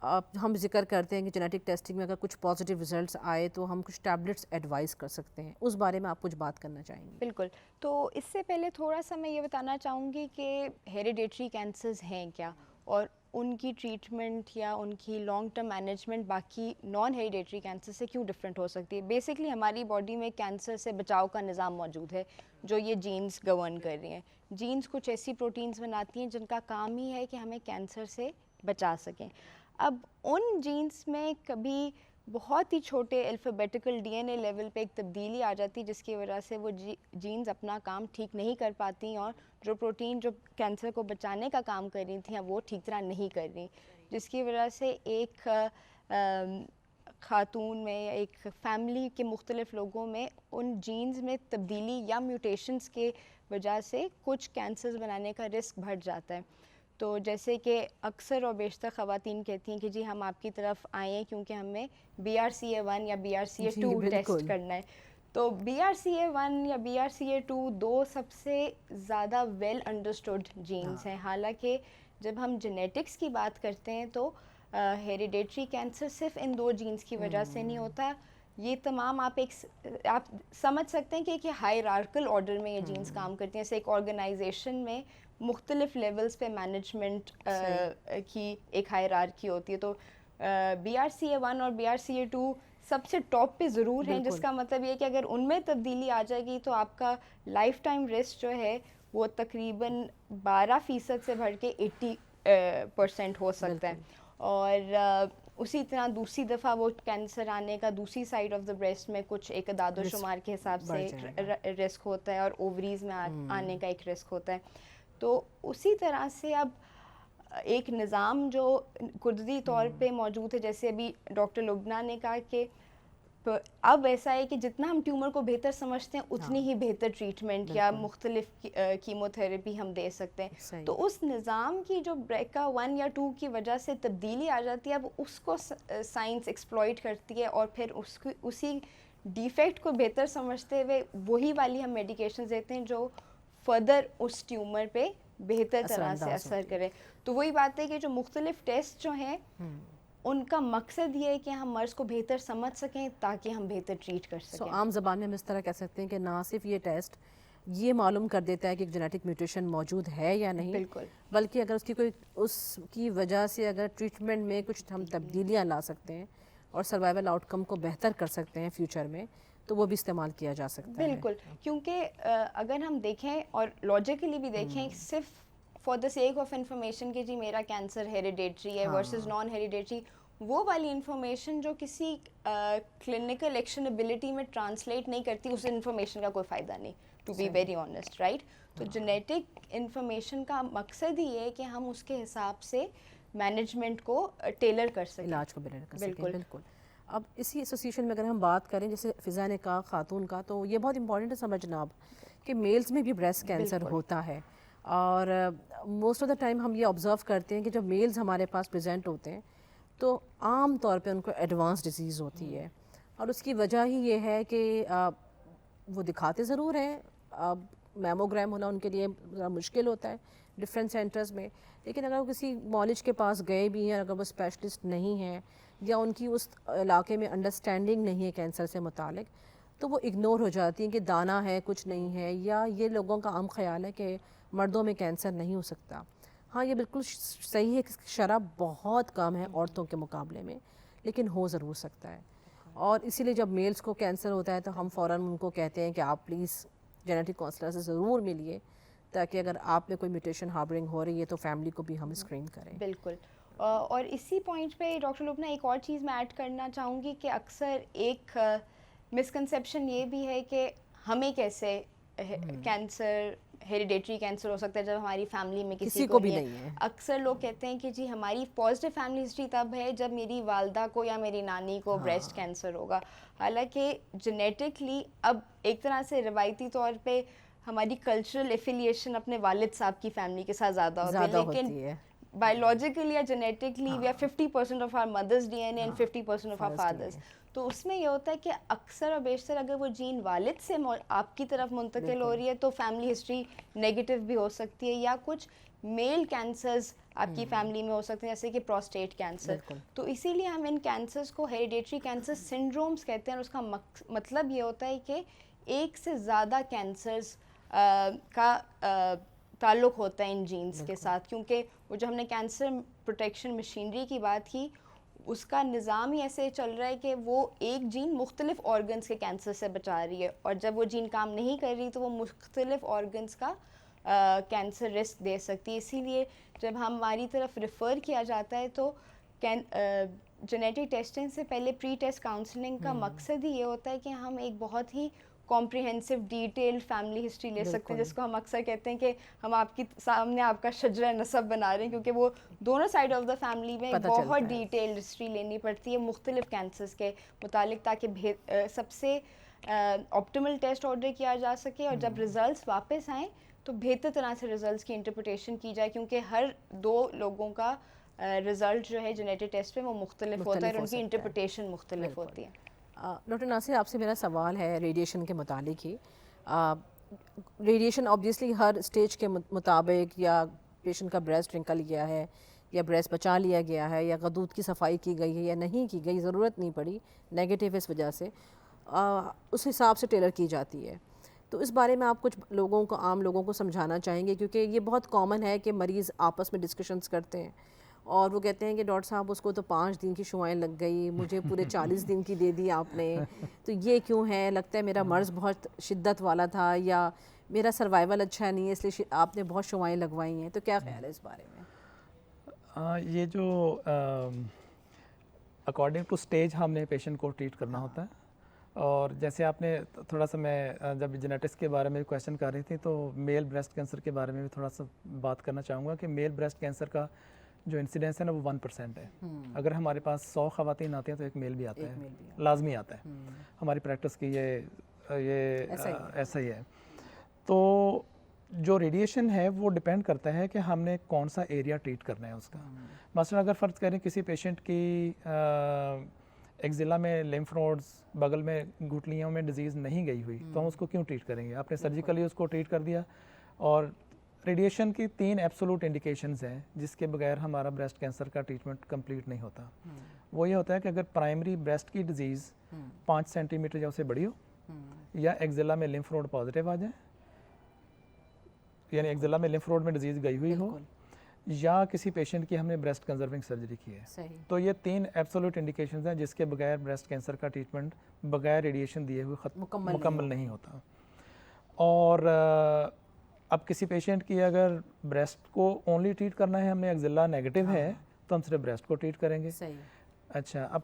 अब हम जिक्र करते हैं कि जेनेटिक टेस्टिंग में अगर कुछ पॉजिटिव रिजल्ट्स आए तो हम कुछ टैबलेट्स एडवाइस कर सकते हैं, उस बारे में आप कुछ बात करना चाहेंगे? बिल्कुल। तो इससे पहले थोड़ा सा मैं ये बताना चाहूँगी कि हेरिडेटरी कैंसर्स हैं क्या, और उनकी ट्रीटमेंट या उनकी लॉन्ग टर्म मैनेजमेंट बाकी नॉन हेरिडेटरी कैंसर से क्यों डिफरेंट हो सकती है। बेसिकली हमारी बॉडी में कैंसर से बचाव का निज़ाम मौजूद है, जो ये जीन्स गवर्न कर रही हैं। जीन्स कुछ ऐसी प्रोटीन्स बनाती हैं जिनका काम ही है कि हमें कैंसर से बचा सकें। अब उन जीन्स में कभी बहुत ही छोटे अल्फ़ाबेटिकल डीएनए लेवल पे एक तब्दीली आ जाती है, जिसकी वजह से वो जीन्स अपना काम ठीक नहीं कर पाती, और जो प्रोटीन जो कैंसर को बचाने का काम कर रही थी वो ठीक तरह नहीं कर रही, जिसकी वजह से एक खातून में या एक फैमिली के मुख्तलिफ लोगों में उन जीन्स में तब्दीली या म्यूटेशंस के वजह से कुछ कैंसर्स बनाने का रिस्क बढ़ जाता है। तो जैसे कि अक्सर और बेशतर ख़वातीन कहती हैं कि जी हम आपकी तरफ आए हैं क्योंकि हमें BRCA1 या BRCA2 टेस्ट करना है। तो BRCA1 या BRCA2 दो सबसे ज़्यादा वेल अंडरस्टूड जीन्स हैं। हालांकि जब हम जेनेटिक्स की बात करते हैं तो हेरिडेटरी कैंसर सिर्फ इन दो जीन्स की वजह से नहीं होता। ये तमाम आप समझ सकते हैं कि एक हायरार्कल ऑर्डर में ये जीन्स काम करती हैं। जैसे एक ऑर्गेनाइजेशन में मुख्तलिफ लेवल्स पे मैनेजमेंट की एक हायरार्की होती है, तो BRCA1 और BRCA2 सबसे टॉप पे ज़रूर हैं, जिसका मतलब ये कि अगर उनमें तब्दीली आ जाएगी तो आपका लाइफ टाइम रिस्क जो है वो तकरीबन 12% से बढ़ के 80% हो सकता है। और उसी तरह दूसरी दफ़ा वो कैंसर आने का दूसरी साइड ऑफ द ब्रेस्ट में कुछ एक अदाद शुमार के हिसाब से रिस्क होता है, और ओवरीज में आने का एक रिस्क होता है। तो उसी तरह से अब एक निज़ाम जो कुदरती तौर पे मौजूद है, जैसे अभी डॉक्टर लुबना ने कहा कि अब ऐसा है कि जितना हम ट्यूमर को बेहतर समझते हैं उतनी ही बेहतर ट्रीटमेंट या मुख्तलिफ कीमोथेरेपी हम दे सकते हैं। तो उस निज़ाम की जो BRCA1 या 2 की वजह से तब्दीली आ जाती है, अब उसको साइंस एक्सप्लॉइट करती है, और फिर उसी डिफेक्ट को बेहतर समझते हुए वही वाली हम मेडिकेशन देते हैं जो फर्दर उस ट्यूमर पे बेहतर तरह से असर करे। तो वही बात है कि जो मुख्तलिफ टेस्ट जो हैं उनका मकसद ये है कि हम मर्ज़ को बेहतर समझ सकें ताकि हम बेहतर ट्रीट कर सकें। आम ज़बान में हम इस तरह कह सकते हैं कि ना सिर्फ ये टेस्ट ये मालूम कर देता है कि एक जेनेटिक म्यूटेशन मौजूद है या नहीं, बिल्कुल, बल्कि अगर उसकी वजह से अगर ट्रीटमेंट में कुछ हम तब्दीलियाँ ला सकते हैं और सर्वाइवल आउटकम को बेहतर कर सकते हैं फ्यूचर में, तो वो भी इस्तेमाल किया जा सकता है। बिल्कुल, क्योंकि अगर हम देखें और लॉजिकली भी देखें, सिर्फ for the sake of information कि जी मेरा कैंसर हेरिडेटरी है वर्सेस नॉन हेरिडेटरी, वो वाली इंफॉर्मेशन जो किसी क्लिनिकल एक्शनेबिलिटी में ट्रांसलेट नहीं करती, उस इंफॉर्मेशन का कोई फ़ायदा नहीं, to be very honest, right. तो जेनेटिक इंफॉर्मेशन का मकसद ही है कि हम उसके हिसाब से मैनेजमेंट को टेलर कर सकें, इलाज को बेहतर कर सकें। बिल्कुल। अब इसी एसोसिएशन में अगर हम बात करें, जैसे फ़िज़ा ने कहा खातून का, तो ये बहुत इंपॉर्टेंट है समझना अब कि मेल्स में भी ब्रेस्ट कैंसर होता है, और मोस्ट ऑफ द टाइम हम ये ऑब्ज़र्व करते हैं कि जब मेल्स हमारे पास प्रेजेंट होते हैं तो आम तौर पे उनको एडवांस डिजीज़ होती है, और उसकी वजह ही ये है कि वो दिखाते ज़रूर हैं, अब मैमोग्राम होना उनके लिए ज़रा मुश्किल होता है डिफरेंट सेंटर्स में, लेकिन अगर वो किसी मॉलिज के पास गए भी हैं, अगर वो स्पेशलिस्ट नहीं हैं या उनकी उस इलाके में अंडरस्टैंडिंग नहीं है कैंसर से मुतालिक, तो वो इग्नोर हो जाती हैं कि दाना है, कुछ नहीं है, या ये लोगों का आम ख्याल है कि मर्दों में कैंसर नहीं हो सकता। हाँ, ये बिल्कुल सही है कि शरह बहुत कम है औरतों के मुकाबले में, लेकिन हो ज़रूर सकता है, और इसीलिए जब मेल्स को कैंसर होता है तो हम फ़ौरन उनको कहते हैं कि आप प्लीज़ जेनेटिक काउंसलर से ज़रूर मिलिए, ताकि अगर आप में कोई म्यूटेशन हार्बरिंग हो रही है तो फैमिली को भी हम स्क्रीन करें। बिल्कुल। और इसी पॉइंट पे डॉक्टर लुबना एक और चीज़ मैं ऐड करना चाहूँगी कि अक्सर एक मिसकंसेप्शन ये भी है कि हमें कैसे कैंसर हेरिडेटरी कैंसर हो सकता है जब हमारी फैमिली में किसी को भी नहीं है। अक्सर लोग कहते हैं कि जी हमारी पॉजिटिव फैमिली हिस्ट्री तब है जब मेरी वालदा को या मेरी नानी को ब्रेस्ट कैंसर होगा। हालांकि जेनेटिकली अब एक तरह से रिवायती तौर पे हमारी कल्चरल एफिलिएशन अपने वालिद साहब की फैमिली के साथ ज़्यादा होती है, लेकिन बायोलॉजिकली या genetically we are 50% of our mother's DNA and 50% of our father's. तो उसमें ये होता है कि अक्सर और बेशतर अगर वो जीन वालिद से आपकी तरफ मुंतकिल हो रही है तो फैमिली हिस्ट्री नेगेटिव भी हो सकती है, या कुछ मेल कैंसर्स आपकी फैमिली में हो सकते हैं जैसे कि प्रोस्टेट कैंसर। तो इसीलिए हम इन कैंसर्स को हेरिडेटरी कैंसर सिंड्रोम्स कहते हैं, और उसका मतलब ये होता है कि एक से ज़्यादा कैंसर्स का ताल्लुक़ होता है इन जीन्स के साथ, क्योंकि वो जो हमने कैंसर प्रोटेक्शन मशीनरी की बात की उसका निज़ाम ही ऐसे चल रहा है कि वो एक जीन मुख्तलिफ ऑर्गन्स के कैंसर से बचा रही है, और जब वो जीन काम नहीं कर रही तो वो मुख्तलिफ ऑर्गन्स का कैंसर रिस्क दे सकती है। इसीलिए जब हमारी तरफ रेफ़र किया जाता है तो जेनेटिक टेस्टिंग से पहले प्री टेस्ट काउंसलिंग का मकसद ही ये होता है कि हम एक बहुत ही कॉम्प्रिहेंसिव डिटेल्ड फैमिली हिस्ट्री ले सकते हैं, जिसको हम अक्सर कहते हैं कि हम आपकी सामने आपका शजरा नसब बना रहे हैं, क्योंकि वो दोनों साइड ऑफ द फैमिली में बहुत डिटेल्ड हिस्ट्री लेनी पड़ती है मुख्तलिफ कैंसर्स के मुतालिक, ताकि सबसे ऑप्टिमल टेस्ट ऑर्डर किया जा सके, और जब रिजल्ट्स वापस आएँ तो बेहतर तरह से रिजल्ट्स की इंटरप्रिटेशन की जाए, क्योंकि हर दो लोगों का रिजल्ट जो है जेनेटिक टेस्ट में वो मुख्तलिफ होता है और उनकी इंटरप्रिटेशन मुख्तलिफ होती है। डॉक्टर नासिर, आपसे मेरा सवाल है रेडिएशन के मुतालिक ही। रेडिएशन ऑब्वियसली हर स्टेज के मुताबिक, या पेशेंट का ब्रेस्ट निकल गया है या ब्रेस्ट बचा लिया गया है या गदूद की सफाई की गई है या नहीं की गई, ज़रूरत नहीं पड़ी नेगेटिव इस वजह से, उस हिसाब से टेलर की जाती है। तो इस बारे में आप कुछ लोगों को, आम लोगों को समझाना चाहेंगे, क्योंकि ये बहुत कॉमन है कि मरीज़ आपस में डिस्कशंस करते हैं और वो कहते हैं कि डॉक्टर साहब उसको तो 5 दिन की शुआएं लग गई, मुझे पूरे 40 दिन की दे दी आपने, तो ये क्यों है? लगता है मेरा मर्ज़ बहुत शिद्दत वाला था या मेरा सर्वाइवल अच्छा नहीं है इसलिए आपने बहुत शुआएं लगवाई हैं। तो क्या ख्याल है इस बारे में? ये जो अकॉर्डिंग टू स्टेज हमने पेशेंट को ट्रीट करना होता है, और जैसे आपने थोड़ा सा, मैं जब जेनेटिक्स के बारे में क्वेश्चन कर रही थी तो मेल ब्रेस्ट कैंसर के बारे में भी थोड़ा सा बात करना चाहूँगा कि मेल ब्रेस्ट कैंसर का जो इंसिडेंस है ना वो 1% है। अगर हमारे पास 100 ख़वातीन आती हैं तो एक मेल भी आता है, लाजमी आता है। हमारी प्रैक्टिस की ये ऐसा ही है। तो जो रेडिएशन है वो डिपेंड करता है कि हमने कौन सा एरिया ट्रीट करना है उसका। मसलन अगर फ़र्ज़ करें किसी पेशेंट की एक्जिला में लिम्फ नोड्स, बगल में घुटलियों में डिजीज़ नहीं गई हुई तो हम उसको क्यों ट्रीट करेंगे? आपने सर्जिकली उसको ट्रीट कर दिया। और रेडिएशन की 3 एब्सोल्यूट इंडिकेशंस हैं जिसके बगैर हमारा ब्रेस्ट कैंसर का ट्रीटमेंट कंप्लीट नहीं होता। वो ये होता है कि अगर प्राइमरी ब्रेस्ट की डिजीज़ 5 सेंटीमीटर या उससे बड़ी हो, या एक्जिला में लिम्फ नोड पॉजिटिव आ जाए, यानी एक्जिला में लिम्फ नोड में डिजीज़ गई हुई हो, या किसी पेशेंट की हमने ब्रेस्ट कंजर्विंग सर्जरी की है। तो ये 3 एब्सोल्यूट इंडिकेशंस हैं जिसके बगैर ब्रेस्ट कैंसर का ट्रीटमेंट बगैर रेडिएशन दिए हुए मुकम्मल नहीं होता। और अब किसी पेशेंट की अगर ब्रेस्ट को ओनली ट्रीट करना है, हमने एक्जिला नेगेटिव है तो हम सिर्फ ब्रेस्ट को ट्रीट करेंगे। अच्छा, अब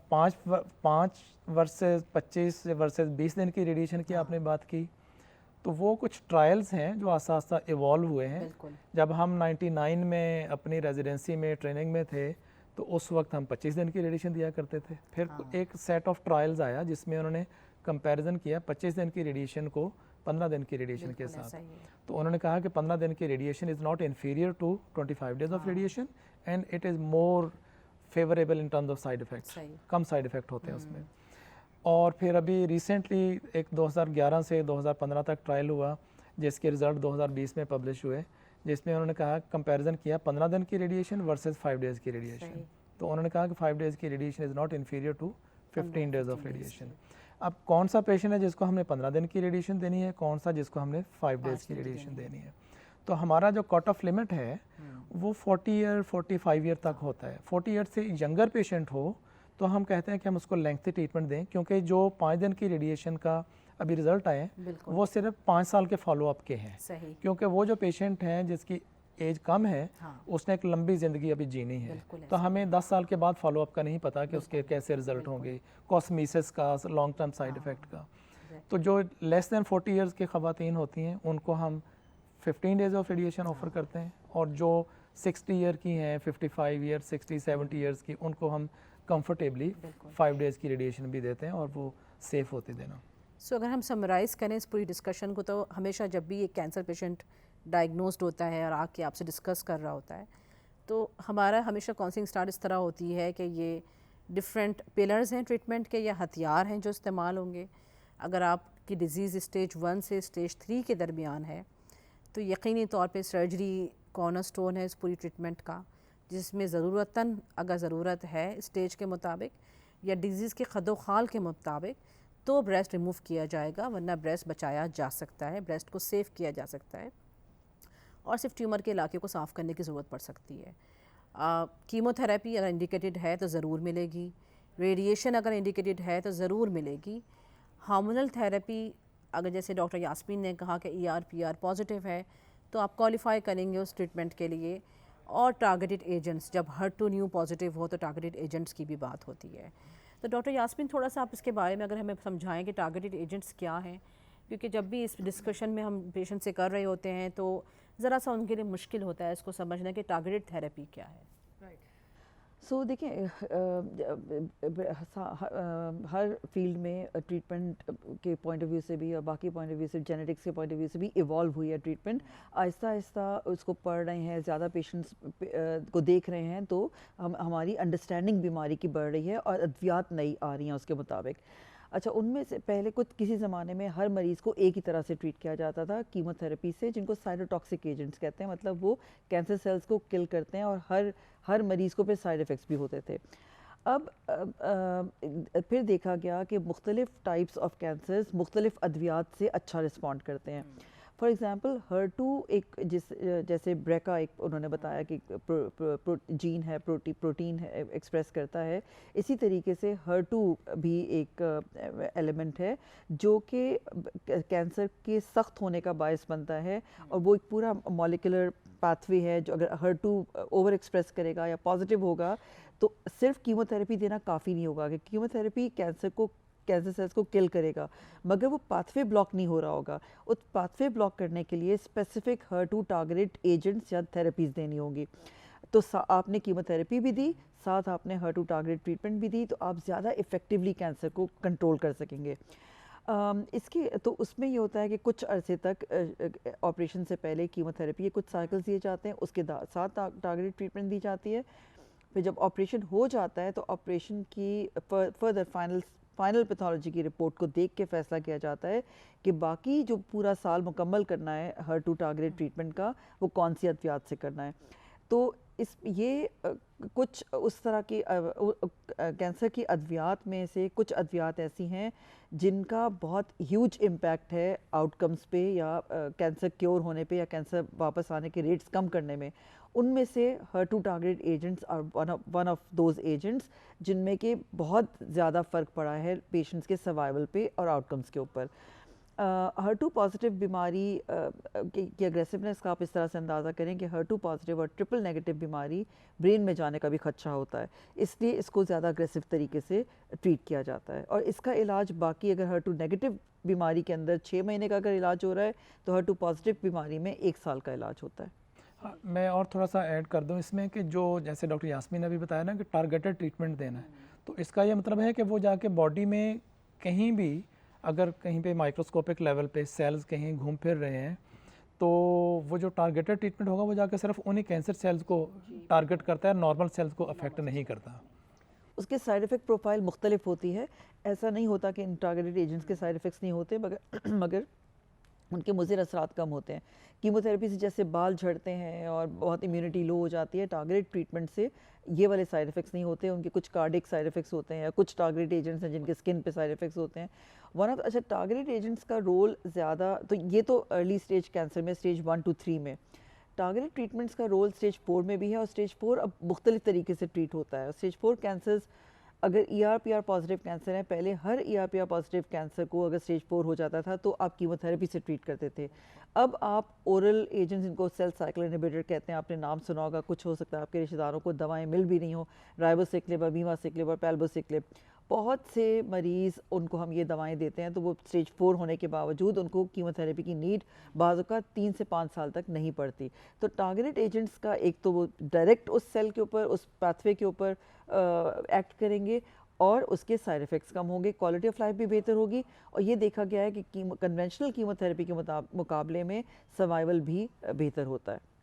5 वर्सेस 25 वर्सेस 20 दिन की रेडिएशन की आपने बात की, तो वो कुछ ट्रायल्स हैं जो आस्ता आस्ता इवॉल्व हुए हैं। जब हम 99 में अपनी रेजिडेंसी में ट्रेनिंग में थे तो उस वक्त हम 25 दिन की रेडिएशन दिया करते थे। फिर एक सेट ऑफ ट्रायल्स आया जिसमें उन्होंने कंपैरिजन किया 25 दिन की रेडिएशन को 15 दिन की रेडिएशन के साथ। तो उन्होंने कहा कि 15 दिन की radiation is not inferior to 25 days of radiation and it is more favourable in terms of side effects. कम साइड इफ़ेक्ट होते हैं उसमें। और फिर अभी रिसेंटली एक 2011 से 2015 तक ट्रायल हुआ जिसके रिज़ल्ट 2020 में पब्लिश हुए, जिसमें उन्होंने कहा कंपैरिजन किया 15 दिन की रेडिएशन वर्सेस 5 डेज़ की रेडिएशन। तो उन्होंने कहा कि 5 डेज़ की radiation is not inferior to 15 days of radiation. अब कौन सा पेशेंट है जिसको हमने 15 दिन की रेडिएशन देनी है, कौन सा जिसको हमने 5 डेज़ की रेडिएशन देनी है? तो हमारा जो कट ऑफ लिमिट है वो 40 ईयर 45 ईयर तक होता है। 40 ईयर से यंगर पेशेंट हो तो हम कहते हैं कि हम उसको लेंथी ट्रीटमेंट दें, क्योंकि जो 5 दिन की रेडिएशन का अभी रिज़ल्ट आए वो सिर्फ 5 साल के फॉलोअप के हैं। क्योंकि वो जो पेशेंट हैं जिसकी एज कम है उसने एक लंबी ज़िंदगी अभी जीनी है, तो हमें 10 साल के बाद फॉलोअप का नहीं पता कि उसके कैसे रिज़ल्ट होंगे, कॉस्मेसिस का, लॉन्ग टर्म साइड इफ़ेक्ट का। तो जो लेस दैन 40 ईयर्स की ख़वातीन होती हैं उनको हम 15 डेज़ ऑफ रेडिएशन ऑफ़र करते हैं, और जो 60 ईयर की हैं, 55 ईयर, 60, 70 ईयर्स की, उनको हम कंफर्टेबली 5 डेज़ की रेडिएशन भी देते हैं, और वो सेफ़ होते देना। सो अगर हम समराइज़ करें इस पूरी डिस्कशन को, तो हमेशा जब भी एक कैंसर पेशेंट डायग्नोस्ड होता है और आके आपसे डिस्कस कर रहा होता है, तो हमारा हमेशा काउंसलिंग स्टार्ट इस तरह होती है कि ये डिफरेंट पिलर्स हैं ट्रीटमेंट के या हथियार हैं जो इस्तेमाल होंगे। अगर आपकी डिज़ीज़ स्टेज 1 से स्टेज 3 के दरमियान है, तो यकीनी तौर पे सर्जरी कॉर्नरस्टोन है इस पूरी ट्रीटमेंट का, जिसमें ज़रूरतन अगर ज़रूरत है स्टेज के मुताबिक या डिज़ीज़ के खदोखाल के मुताबिक, तो ब्रेस्ट रिमूव किया जाएगा, वरना ब्रेस्ट बचाया जा सकता है, ब्रेस्ट को सेव किया जा सकता है, और सिर्फ ट्यूमर के इलाके को साफ़ करने की ज़रूरत पड़ सकती है। कीमोथेरेपी अगर इंडिकेटेड है तो ज़रूर मिलेगी, रेडिएशन अगर इंडिकेटेड है तो ज़रूर मिलेगी। हार्मोनल थेरेपी अगर जैसे डॉक्टर यास्मीन ने कहा कि ER/PR पॉजिटिव है, तो आप क्वालिफाई करेंगे उस ट्रीटमेंट के लिए। और टारगेटेड एजेंट्स, जब HER2 न्यू पॉजिटिव हो तो टारगेटेड एजेंट्स की भी बात होती है। तो डॉक्टर यास्मीन, थोड़ा सा आप इसके बारे में अगर हमें समझाएं कि टारगेटेड एजेंट्स क्या हैं, क्योंकि जब भी इस डिस्कशन में हम पेशेंट से कर रहे होते हैं तो ज़रा सा उनके लिए मुश्किल होता है इसको समझना कि टारगेटेड थेरेपी क्या है। सो देखिए, हर फील्ड में ट्रीटमेंट के पॉइंट ऑफ व्यू से भी और बाकी पॉइंट ऑफ व्यू से, जेनेटिक्स के पॉइंट ऑफ व्यू से भी इवॉल्व हुई है ट्रीटमेंट। आहिस्ता आहिस्ता उसको पढ़ रहे हैं, ज़्यादा पेशेंट्स को देख रहे हैं, तो हमारी अंडरस्टैंडिंग बीमारी की बढ़ रही है और अद्वियात नई आ रही हैं उसके मुताबिक। अच्छा, उनमें से पहले किसी ज़माने में हर मरीज़ को एक ही तरह से ट्रीट किया जाता था, कीमोथेरेपी से, जिनको साइटोटॉक्सिक एजेंट्स कहते हैं, मतलब वो कैंसर सेल्स को किल करते हैं, और हर मरीज़ को फिर साइड इफ़ेक्ट्स भी होते थे। अब फिर देखा गया कि मुख्तलिफ टाइप्स ऑफ कैंसर्स मुख्तलिफ अद्वियात से अच्छा रिस्पॉन्ड करते हैं। फॉर एग्ज़ाम्पल HER2 एक जैसे ब्रेका एक उन्होंने बताया कि जीन है, प्रोटीन है, एक्सप्रेस करता है, इसी तरीके से HER2 भी एक एलिमेंट है जो कि कैंसर के सख्त होने का बायस बनता है, और वो एक पूरा मॉलिक्यूलर पाथवे है जो अगर HER2 ओवर एक्सप्रेस करेगा या पॉजिटिव होगा तो सिर्फ कीमोथेरेपी देना काफ़ी नहीं होगा, कि कीमोथेरेपी कैंसर सेल्स को किल करेगा, मगर वो पाथवे ब्लॉक नहीं हो रहा होगा। उस पाथवे ब्लॉक करने के लिए स्पेसिफिक HER2 टारगेटेड एजेंट्स या थेरेपीज़ देनी होंगी। तो आपने कीमोथेरेपी भी दी, साथ आपने HER2 टारगेटेड ट्रीटमेंट भी दी, तो आप ज़्यादा इफ़ेक्टिवली कैंसर को कंट्रोल कर सकेंगे। इसके तो उसमें ये होता है कि कुछ अरसे तक ऑपरेशन से पहले कीमोथेरेपी के कुछ साइकिल्स दिए जाते हैं, उसके साथ टारगेटेड ट्रीटमेंट दी जाती है। फिर जब ऑपरेशन हो जाता है तो ऑपरेशन की फर्दर फाइनल पैथोलॉजी की रिपोर्ट को देख के फैसला किया जाता है कि बाकी जो पूरा साल मुकम्मल करना है HER2 टारगेटेड ट्रीटमेंट का, वो कौन सी अद्वियात से करना है। तो ये कुछ उस तरह की कैंसर की अद्वियात में से कुछ अद्वियात ऐसी हैं जिनका बहुत ह्यूज इम्पैक्ट है आउटकम्स पे, या कैंसर क्योर होने पे, या कैंसर वापस आने के रेट्स कम करने में। उनमें से HER2 targeted agents are one of those agents जिनमें कि बहुत ज़्यादा फ़र्क पड़ा है पेशेंट्स के सर्वाइवल पे और आउटकम्स के ऊपर। HER2 पॉजिटिव बीमारी की अग्रेसिवनेस का आप इस तरह से अंदाज़ा करें कि HER2 पॉजिटिव और ट्रिपल नेगेटिव बीमारी ब्रेन में जाने का भी खदशा होता है, इसलिए इसको ज़्यादा अग्रेसिव तरीके से ट्रीट किया जाता है। और इसका इलाज बाकी अगर HER2 नेगेटिव बीमारी के अंदर 6 महीने का अगर इलाज हो रहा है, तो HER2 पॉजिटिव बीमारी में 1 साल का इलाज होता है। हाँ, मैं और थोड़ा सा ऐड कर दूं इसमें कि जो जैसे डॉक्टर यास्मीन ने अभी बताया ना कि टारगेटेड ट्रीटमेंट देना है, तो इसका ये मतलब है कि वो जाके बॉडी में कहीं भी अगर कहीं पे माइक्रोस्कोपिक लेवल पे सेल्स कहीं घूम फिर रहे हैं, तो वो जो टारगेटेड ट्रीटमेंट होगा वो जाके सिर्फ उन्हीं कैंसर सेल्स को टारगेट करता है, नॉर्मल सेल्स को अफेक्ट नहीं करता। उसके साइड इफ़ेक्ट प्रोफाइल मुख्तलिफ होती है, ऐसा नहीं होता कि इन टारगेटेड एजेंट्स के साइड इफ़ेक्ट्स नहीं होते, मगर उनके मुज़िर असरात कम होते हैं। कीमोथेरेपी से जैसे बाल झड़ते हैं और बहुत इम्यूनिटी लो हो जाती है, टारगेटेड ट्रीटमेंट से ये वाले साइड इफ़ेक्ट्स नहीं होते। उनके कुछ कार्डिक साइड इफ़ेक्ट्स होते हैं, या कुछ टारगेटेड एजेंट्स हैं जिनके स्किन पे साइड इफ़ेक्ट्स होते हैं। अच्छा, टारगेटेड एजेंट्स का रोल ज़्यादा, तो ये तो अर्ली स्टेज कैंसर में स्टेज 1 to 3 में। टारगेटेड ट्रीटमेंट्स का रोल स्टेज 4 में भी है, और स्टेज 4 अब मुख्तलिफ तरीके से ट्रीट होता है। स्टेज 4 कैंसर्स अगर ER/PR पॉजिटिव कैंसर है, पहले हर ER/PR पॉजिटिव कैंसर को अगर स्टेज 4 हो जाता था तो आप कीमोथेरेपी से ट्रीट करते थे। अब आप ओरल एजेंट्स, इनको सेल साइकिल इनहिबिटर कहते हैं, आपने नाम सुना होगा, कुछ हो सकता है आपके रिश्तेदारों को दवाएं मिल भी नहीं हो, राइबोसिक्लिब, अबीमासिक्लिब और पैल्बोसिक्लिब, बहुत से मरीज़ उनको हम ये दवाएं देते हैं तो वो स्टेज 4 होने के बावजूद उनको कीमोथेरेपी की नीड बाज़ औक़ात 3 से 5 साल तक नहीं पड़ती। तो टारगेटेड एजेंट्स का एक तो वो डायरेक्ट उस सेल के ऊपर, उस पाथवे के ऊपर एक्ट करेंगे और उसके साइड इफ़ेक्ट्स कम होंगे, क्वालिटी ऑफ लाइफ भी बेहतर होगी। और ये देखा गया है कि कन्वेंशनल कीमोथेरेपी के मुकाबले में सर्वाइवल भी बेहतर होता है।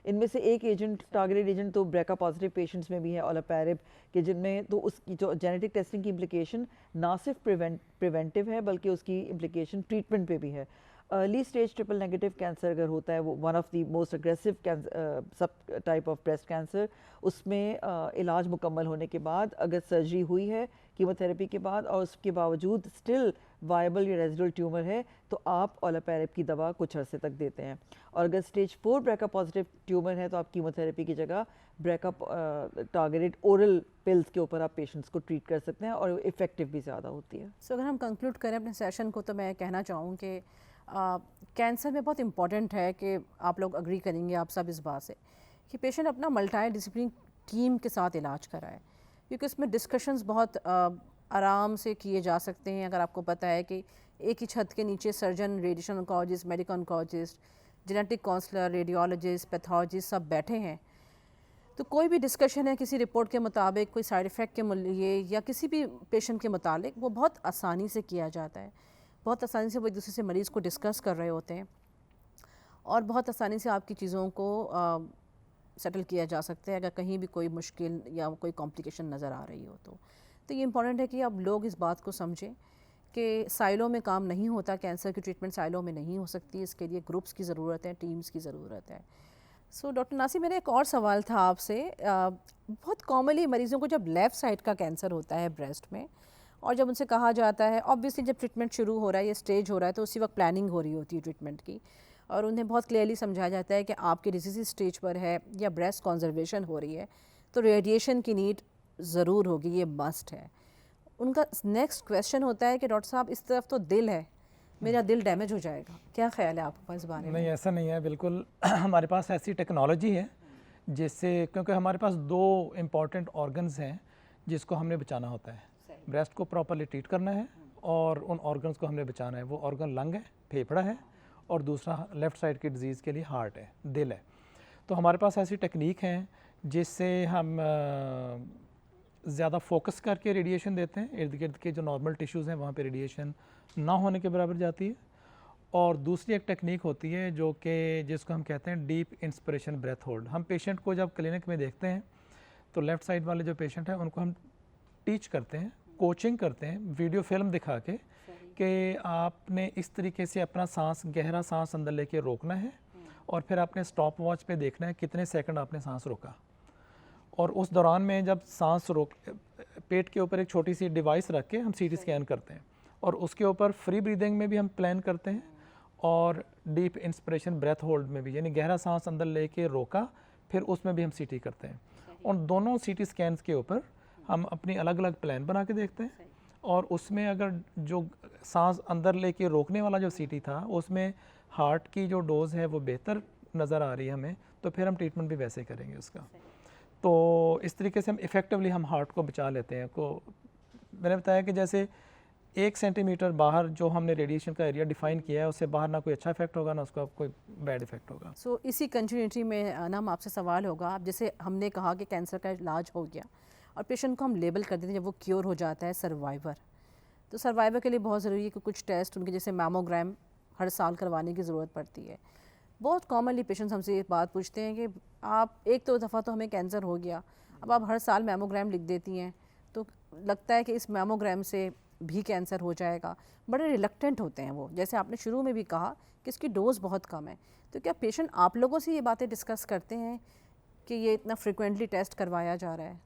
इनमें से एक एजेंट, टारगेटेड एजेंट तो ब्रेका पॉजिटिव पेशेंट्स में भी है, ओलापैरिब के, जिनमें तो उसकी जो जेनेटिक टेस्टिंग की इम्प्लिकेशन ना सिर्फ प्रिवेंटिव है बल्कि उसकी इम्प्लिकेशन ट्रीटमेंट पे भी है। Early stage triple negative cancer अगर होता है, वो one of the most aggressive सब टाइप ऑफ ब्रेस्ट कैंसर, उसमें इलाज मुकम्मल होने के बाद अगर सर्जरी हुई है कीमोथेरेपी के बाद और उसके बावजूद स्टिल वायबल या रेजिडुअल ट्यूमर है तो आप ओलापैरिब की दवा कुछ अरसे तक देते हैं। और अगर स्टेज 4 ब्रेका पॉजिटिव ट्यूमर है तो आप कीमोथेरेपी की जगह ब्रेका टारगेटेड ओरल पिल्स के ऊपर आप पेशेंट्स को ट्रीट कर सकते हैं और इफ़ेक्टिव भी ज़्यादा होती है। सो अगर हम कंक्लूड करें अपने सेशन को तो मैं कहना चाहूँ कि कैंसर में बहुत इम्पॉर्टेंट है कि आप लोग अग्री करेंगे आप सब इस बात से कि पेशेंट अपना मल्टी डिसिप्लिन टीम के साथ इलाज कराए, क्योंकि इसमें डिस्कशंस बहुत आराम से किए जा सकते हैं। अगर आपको पता है कि एक ही छत के नीचे surgeon, radiation oncologist, medical oncologist, genetic counsellor, radiologist, pathologist सब बैठे हैं, तो कोई भी डिस्कशन है किसी रिपोर्ट के मुताबिक, कोई साइड इफ़ेक्ट के लिए या किसी भी पेशेंट के मुताबिक, वो बहुत आसानी से किया जाता है। बहुत आसानी से वो एक दूसरे से मरीज़ को डिस्कस कर रहे होते हैं और बहुत आसानी से आपकी चीज़ों को सेटल किया जा सकता है अगर कहीं भी कोई मुश्किल या कोई कॉम्प्लिकेशन नज़र आ रही हो तो ये इम्पॉर्टेंट है कि अब लोग इस बात को समझें कि साइलो में काम नहीं होता, कैंसर की ट्रीटमेंट साइलो में नहीं हो सकती, इसके लिए ग्रुप्स की ज़रूरत है, टीम्स की ज़रूरत है। सो डॉक्टर नासिर, मेरा एक और सवाल था आपसे। बहुत कॉमनली मरीज़ों को जब लेफ़्ट साइड का कैंसर होता है ब्रेस्ट में और जब उनसे कहा जाता है, ऑब्वियसली जब ट्रीटमेंट शुरू हो रहा है या स्टेज हो रहा है तो उसी वक्त प्लानिंग हो रही होती है ट्रीटमेंट की और उन्हें बहुत क्लियरली समझाया जाता है कि आपकी डिजीज़ स्टेज पर है या ब्रेस्ट कॉन्जर्वेशन हो रही है तो रेडिएशन की नीड ज़रूर होगी, ये मस्ट है। उनका नेक्स्ट क्वेश्चन होता है कि डॉक्टर साहब इस तरफ तो दिल है, मेरा दिल डैमेज हो जाएगा, क्या ख्याल है आपका इस बारे में? नहीं, ऐसा नहीं है बिल्कुल। हमारे पास ऐसी टेक्नोलॉजी है जिससे, क्योंकि हमारे पास 2 इम्पॉर्टेंट ऑर्गन्स हैं जिसको हमने बचाना होता है। ब्रेस्ट को प्रॉपरली ट्रीट करना है और उन ऑर्गन्स को हमने बचाना है। वो ऑर्गन लंग है, फेफड़ा है और दूसरा लेफ़्ट साइड की डिज़ीज़ के लिए हार्ट है, दिल है। तो हमारे पास ऐसी टेक्निक हैं जिससे हम ज़्यादा फोकस करके रेडिएशन देते हैं। इर्द गिर्द के जो नॉर्मल टिश्यूज़ हैं वहाँ पे रेडिएशन ना होने के बराबर जाती है। और दूसरी एक टेक्निक होती है जो कि जिसको हम कहते हैं डीप इंस्पिरेशन ब्रेथ होल्ड। हम पेशेंट को जब क्लिनिक में देखते हैं तो लेफ़्ट साइड वाले जो पेशेंट हैं उनको हम टीच करते हैं, कोचिंग करते हैं वीडियो फिल्म दिखा के कि आपने इस तरीके से अपना सांस, गहरा सांस अंदर लेके रोकना है और फिर आपने स्टॉप वॉच पे देखना है कितने सेकंड आपने सांस रोका। और उस दौरान में जब सांस रोक, पेट के ऊपर एक छोटी सी डिवाइस रख के हम सीटी स्कैन करते हैं और उसके ऊपर फ्री ब्रीदिंग में भी हम प्लान करते हैं और डीप इंस्पिरेशन ब्रेथ होल्ड में भी, यानी गहरा सांस अंदर लेके रोका फिर उसमें भी हम सीटी करते हैं। उन दोनों सीटी स्कैन्स के ऊपर हम अपनी अलग अलग प्लान बना के देखते हैं और उसमें अगर जो सांस अंदर लेके रोकने वाला जो सीटी था उसमें हार्ट की जो डोज़ है वो बेहतर नज़र आ रही है हमें, तो फिर हम ट्रीटमेंट भी वैसे करेंगे उसका। तो इस तरीके से हम इफ़ेक्टिवली हम हार्ट को बचा लेते हैं। को मैंने बताया कि जैसे 1 सेंटीमीटर बाहर जो हमने रेडिएशन का एरिया डिफाइन किया है उससे बाहर ना कोई अच्छा इफेक्ट होगा ना उसका कोई बैड इफेक्ट होगा। सो इसी कंटिन्यूटी में ना आपसे सवाल होगा, अब जैसे हमने कहा कि कैंसर का इलाज हो गया और पेशेंट को हम लेबल कर देते हैं जब वो क्योर हो जाता है सर्वाइवर, तो सर्वाइवर के लिए बहुत ज़रूरी है कि कुछ टेस्ट उनके जैसे मैमोग्राम हर साल करवाने की ज़रूरत पड़ती है। बहुत कॉमनली पेशेंट्स हमसे ये बात पूछते हैं कि आप एक तो दफ़ा तो हमें कैंसर हो गया, अब आप हर साल मैमोग्राम लिख देती हैं तो लगता है कि इस मैमोग्राम से भी कैंसर हो जाएगा। बड़े रिलक्टेंट होते हैं वो, जैसे आपने शुरू में भी कहा कि इसकी डोज़ बहुत कम है। तो क्या पेशेंट आप लोगों से ये बातें डिस्कस करते हैं कि ये इतना फ्रिक्वेंटली टेस्ट करवाया जा रहा है?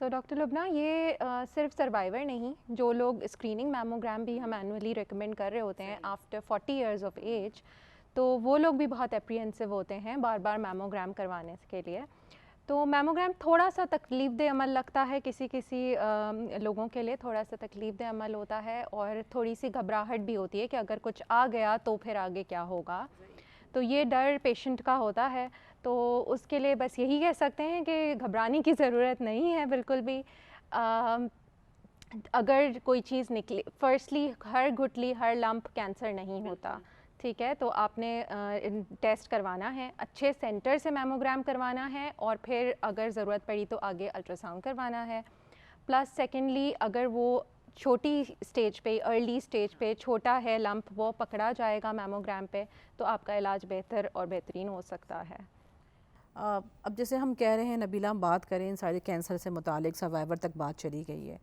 सो डॉक्टर लुबना, ये सिर्फ सर्वाइवर नहीं, जो लोग स्क्रीनिंग मैमोग्राम भी हम एनुअली रिकमेंड कर रहे होते हैं आफ्टर 40 इयर्स ऑफ एज, तो वो लोग भी बहुत एप्रीहेंसिव होते हैं बार बार मैमोग्राम करवाने के लिए। तो मैमोग्राम थोड़ा सा तकलीफ़देह अमल लगता है, किसी लोगों के लिए थोड़ा सा तकलीफ़देह अमल होता है और थोड़ी सी घबराहट भी होती है कि अगर कुछ आ गया तो फिर आगे क्या होगा। तो ये डर पेशेंट का होता है, तो उसके लिए बस यही कह सकते हैं कि घबराने की ज़रूरत नहीं है बिल्कुल भी। अगर कोई चीज़ निकले, फर्स्टली हर गुठली हर लंप कैंसर नहीं होता, ठीक है, तो आपने टेस्ट करवाना है, अच्छे सेंटर से मैमोग्राम करवाना है और फिर अगर ज़रूरत पड़ी तो आगे अल्ट्रासाउंड करवाना है। प्लस सेकेंडली अगर वो छोटी स्टेज पे, अर्ली स्टेज पे छोटा है लंप, वो पकड़ा जाएगा मैमोग्राम पे, तो आपका इलाज बेहतर और बेहतरीन हो सकता है। अब जैसे हम कह रहे हैं नबीला, हम बात करें इन सारे कैंसर से मुतालिक सर्वाइवर तक बात चली गई है,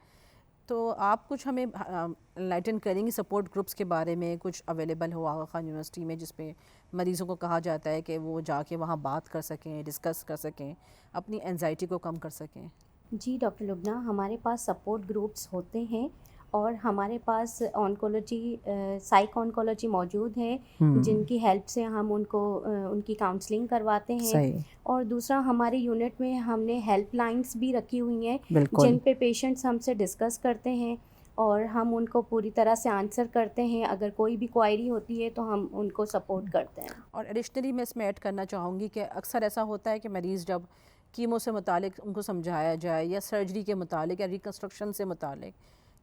तो आप कुछ हमें एनलाइटन करेंगी सपोर्ट ग्रुप्स के बारे में, कुछ अवेलेबल हो आगा खान यूनिवर्सिटी में जिसपे मरीज़ों को कहा जाता है कि वो जाके वहाँ बात कर सकें, डिस्कस कर सकें, अपनी एंजाइटी को कम कर सकें? जी डॉक्टर लुबना, हमारे पास सपोर्ट ग्रुप्स होते हैं और हमारे पास ऑन्कोलॉजी साइक ऑन्कोलॉजी मौजूद है जिनकी हेल्प से हम उनको उनकी काउंसलिंग करवाते हैं। सही, और दूसरा हमारे यूनिट में हमने हेल्पलाइंस भी रखी हुई हैं बिल्कुल। जिन पे पेशेंट्स हमसे डिस्कस करते हैं और हम उनको पूरी तरह से आंसर करते हैं। अगर कोई भी क्वायरी होती है तो हम उनको सपोर्ट करते हैं। और एडिशनली मैं इसमें ऐड करना चाहूँगी कि अक्सर ऐसा होता है कि मरीज़ जब कीमो से मुतालिक उनको समझाया जाए या सर्जरी के मुतालिक या रिकन्स्ट्रक्शन से मुतालिक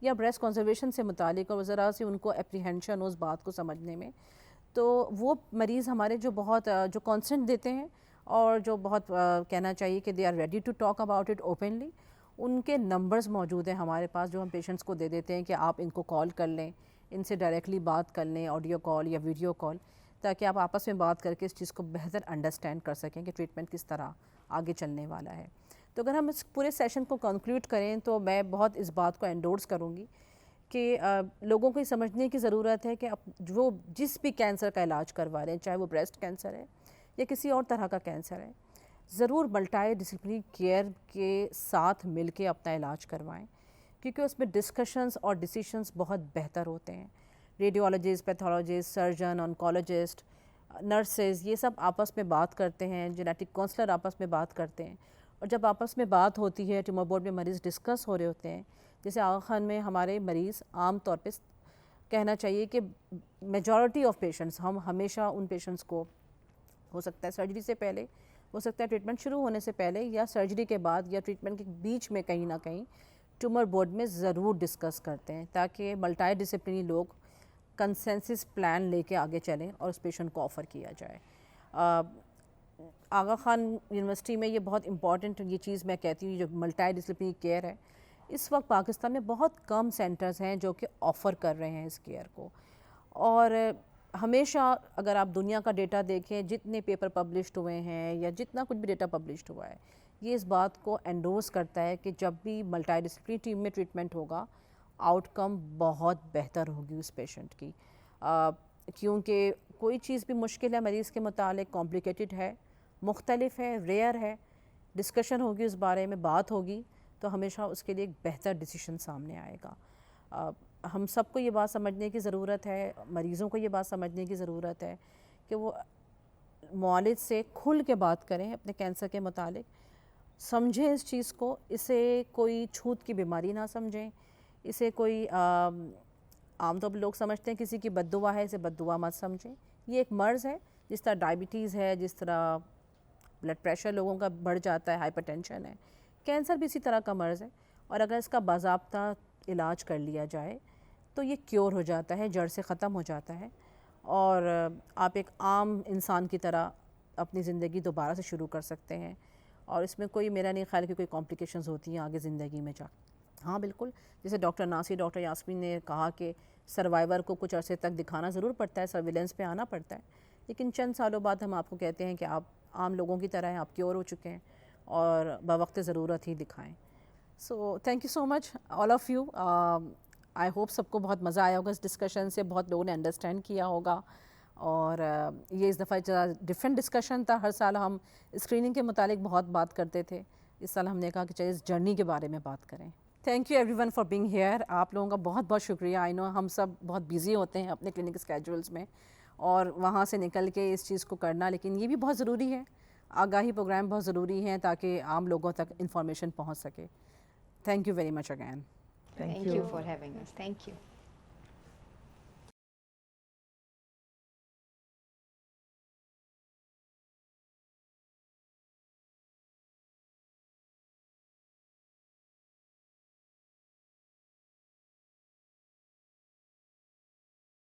या ब्रेस्ट कंजर्वेशन से मुतालिक और ज़रा सी उनको एप्रीहेंशन हो उस बात को समझने में, तो वो मरीज़ हमारे जो बहुत जो कॉन्सेंट देते हैं और जो बहुत कहना चाहिए कि they are ready to talk about it openly, उनके नंबर्स मौजूद हैं हमारे पास जो हम पेशेंट्स को दे देते हैं कि आप इनको कॉल कर लें, इनसे डायरेक्टली बात कर लें, ऑडियो कॉल या वीडियो कॉल, ताकि आप आपस में बात करके इस चीज़ को बेहतर अंडरस्टैंड कर सकें कि ट्रीटमेंट किस तरह आगे चलने वाला है। तो अगर हम इस पूरे सेशन को कंक्लूड करें तो मैं बहुत इस बात को एंडोर्स करूँगी कि लोगों को ये समझने की ज़रूरत है कि वो जिस भी कैंसर का इलाज करवा रहे हैं, चाहे वो ब्रेस्ट कैंसर है या किसी और तरह का कैंसर है, ज़रूर मल्टी डिसिप्लिनरी केयर के साथ मिलके अपना इलाज करवाएं, क्योंकि उसमें डिस्कशंस और डिसीशंस बहुत बेहतर होते हैं। Radiologist, pathologist, surgeon, oncologist, nurses, ये सब आपस में बात करते हैं, जेनेटिक काउंसलर आपस में बात करते हैं, और जब आपस में बात होती है, ट्यूमर बोर्ड में मरीज़ डिस्कस हो रहे होते हैं, जैसे आगा खान में हमारे मरीज़ आम तौर पे कहना चाहिए कि मेजॉरिटी ऑफ पेशेंट्स, हम हमेशा उन पेशेंट्स को, हो सकता है सर्जरी से पहले, हो सकता है ट्रीटमेंट शुरू होने से पहले या सर्जरी के बाद या ट्रीटमेंट के बीच में कहीं ना कहीं ट्यूमर बोर्ड में ज़रूर डिस्कस करते हैं, ताकि मल्टी डिसिप्लिनरी लोग कंसेंसस प्लान लेके आगे चलें और उस पेशेंट को ऑफ़र किया जाए। आगा खान यूनिवर्सिटी में ये बहुत इम्पॉर्टेंट ये चीज़ मैं कहती हूँ, जो मल्टी डिसिप्लिनरी केयर है, इस वक्त पाकिस्तान में बहुत कम सेंटर्स हैं जो कि ऑफ़र कर रहे हैं इस केयर को। और हमेशा अगर आप दुनिया का डेटा देखें, जितने पेपर पब्लिश्ड हुए हैं या जितना कुछ भी डेटा पब्लिश्ड हुआ है, ये इस बात को एंडोर्स करता है कि जब भी मल्टी डिसिप्लिनरी टीम में ट्रीटमेंट होगा, आउटकम बहुत बेहतर होगी उस पेशेंट की, क्योंकि कोई चीज़ भी मुश्किल है मरीज़ के मुतालिक, कॉम्प्लिकेटेड है, मुख्तलिफ है, रेयर है, डिस्कशन होगी उस बारे में, बात होगी, तो हमेशा उसके लिए एक बेहतर डिसीजन सामने आएगा। हम सबको ये बात समझने की ज़रूरत है, मरीज़ों को ये बात समझने की ज़रूरत है कि वो मुआलिज से खुल के बात करें अपने कैंसर के मुतालिक, समझें इस चीज़ को, इसे कोई छूत की बीमारी ना समझें, इसे कोई आमतौर पर लोग समझते हैं किसी की बद्दुआ है, इसे बद्दुआ मत समझें। ये एक मर्ज़ है, जिस तरह डायबिटीज़ है, जिस तरह ब्लड प्रेशर लोगों का बढ़ जाता है, हाइपरटेंशन है, कैंसर भी इसी तरह का मर्ज़ है। और अगर इसका बाज़ाब्ता इलाज कर लिया जाए तो ये क्योर हो जाता है, जड़ से ख़त्म हो जाता है, और आप एक आम इंसान की तरह अपनी ज़िंदगी दोबारा से शुरू कर सकते हैं। और इसमें कोई, मेरा नहीं ख्याल कि कोई कॉम्प्लिकेशंस होती हैं आगे ज़िंदगी में जा। हाँ बिल्कुल, जैसे डॉक्टर नासिर, डॉक्टर यास्मीन ने कहा कि सर्वाइवर को कुछ अरसे तक दिखाना ज़रूर पड़ता है, सर्विलेंस पे आना पड़ता है, लेकिन चंद सालों बाद हम आपको कहते हैं कि आप आम लोगों की तरह हैं, आप क्योर हो चुके हैं और बवक्त ज़रूरत ही दिखाएं। So thank you so much all of you. I hope सबको बहुत मज़ा आया होगा इस डिस्कशन से, बहुत लोगों ने अंडरस्टैंड किया होगा। और ये इस दफ़ा ज़रा डिफरेंट डिस्कशन था। हर साल हम स्क्रीनिंग के मुतालिक बहुत बात करते थे, इस साल हमने कहा कि चलिए इस जर्नी के बारे में बात करें। Thank you everyone for being here. आप लोगों का बहुत बहुत शुक्रिया। आई नो हम सब बहुत बिजी होते हैं अपने क्लिनिक स्केड्यूल्स में, और वहाँ से निकल के इस चीज़ को करना, लेकिन ये भी बहुत ज़रूरी है, आगाही प्रोग्राम बहुत ज़रूरी हैं ताकि आम लोगों तक इंफॉर्मेशन पहुँच सके। Thank you very much again. Thank you for having us. Thank you.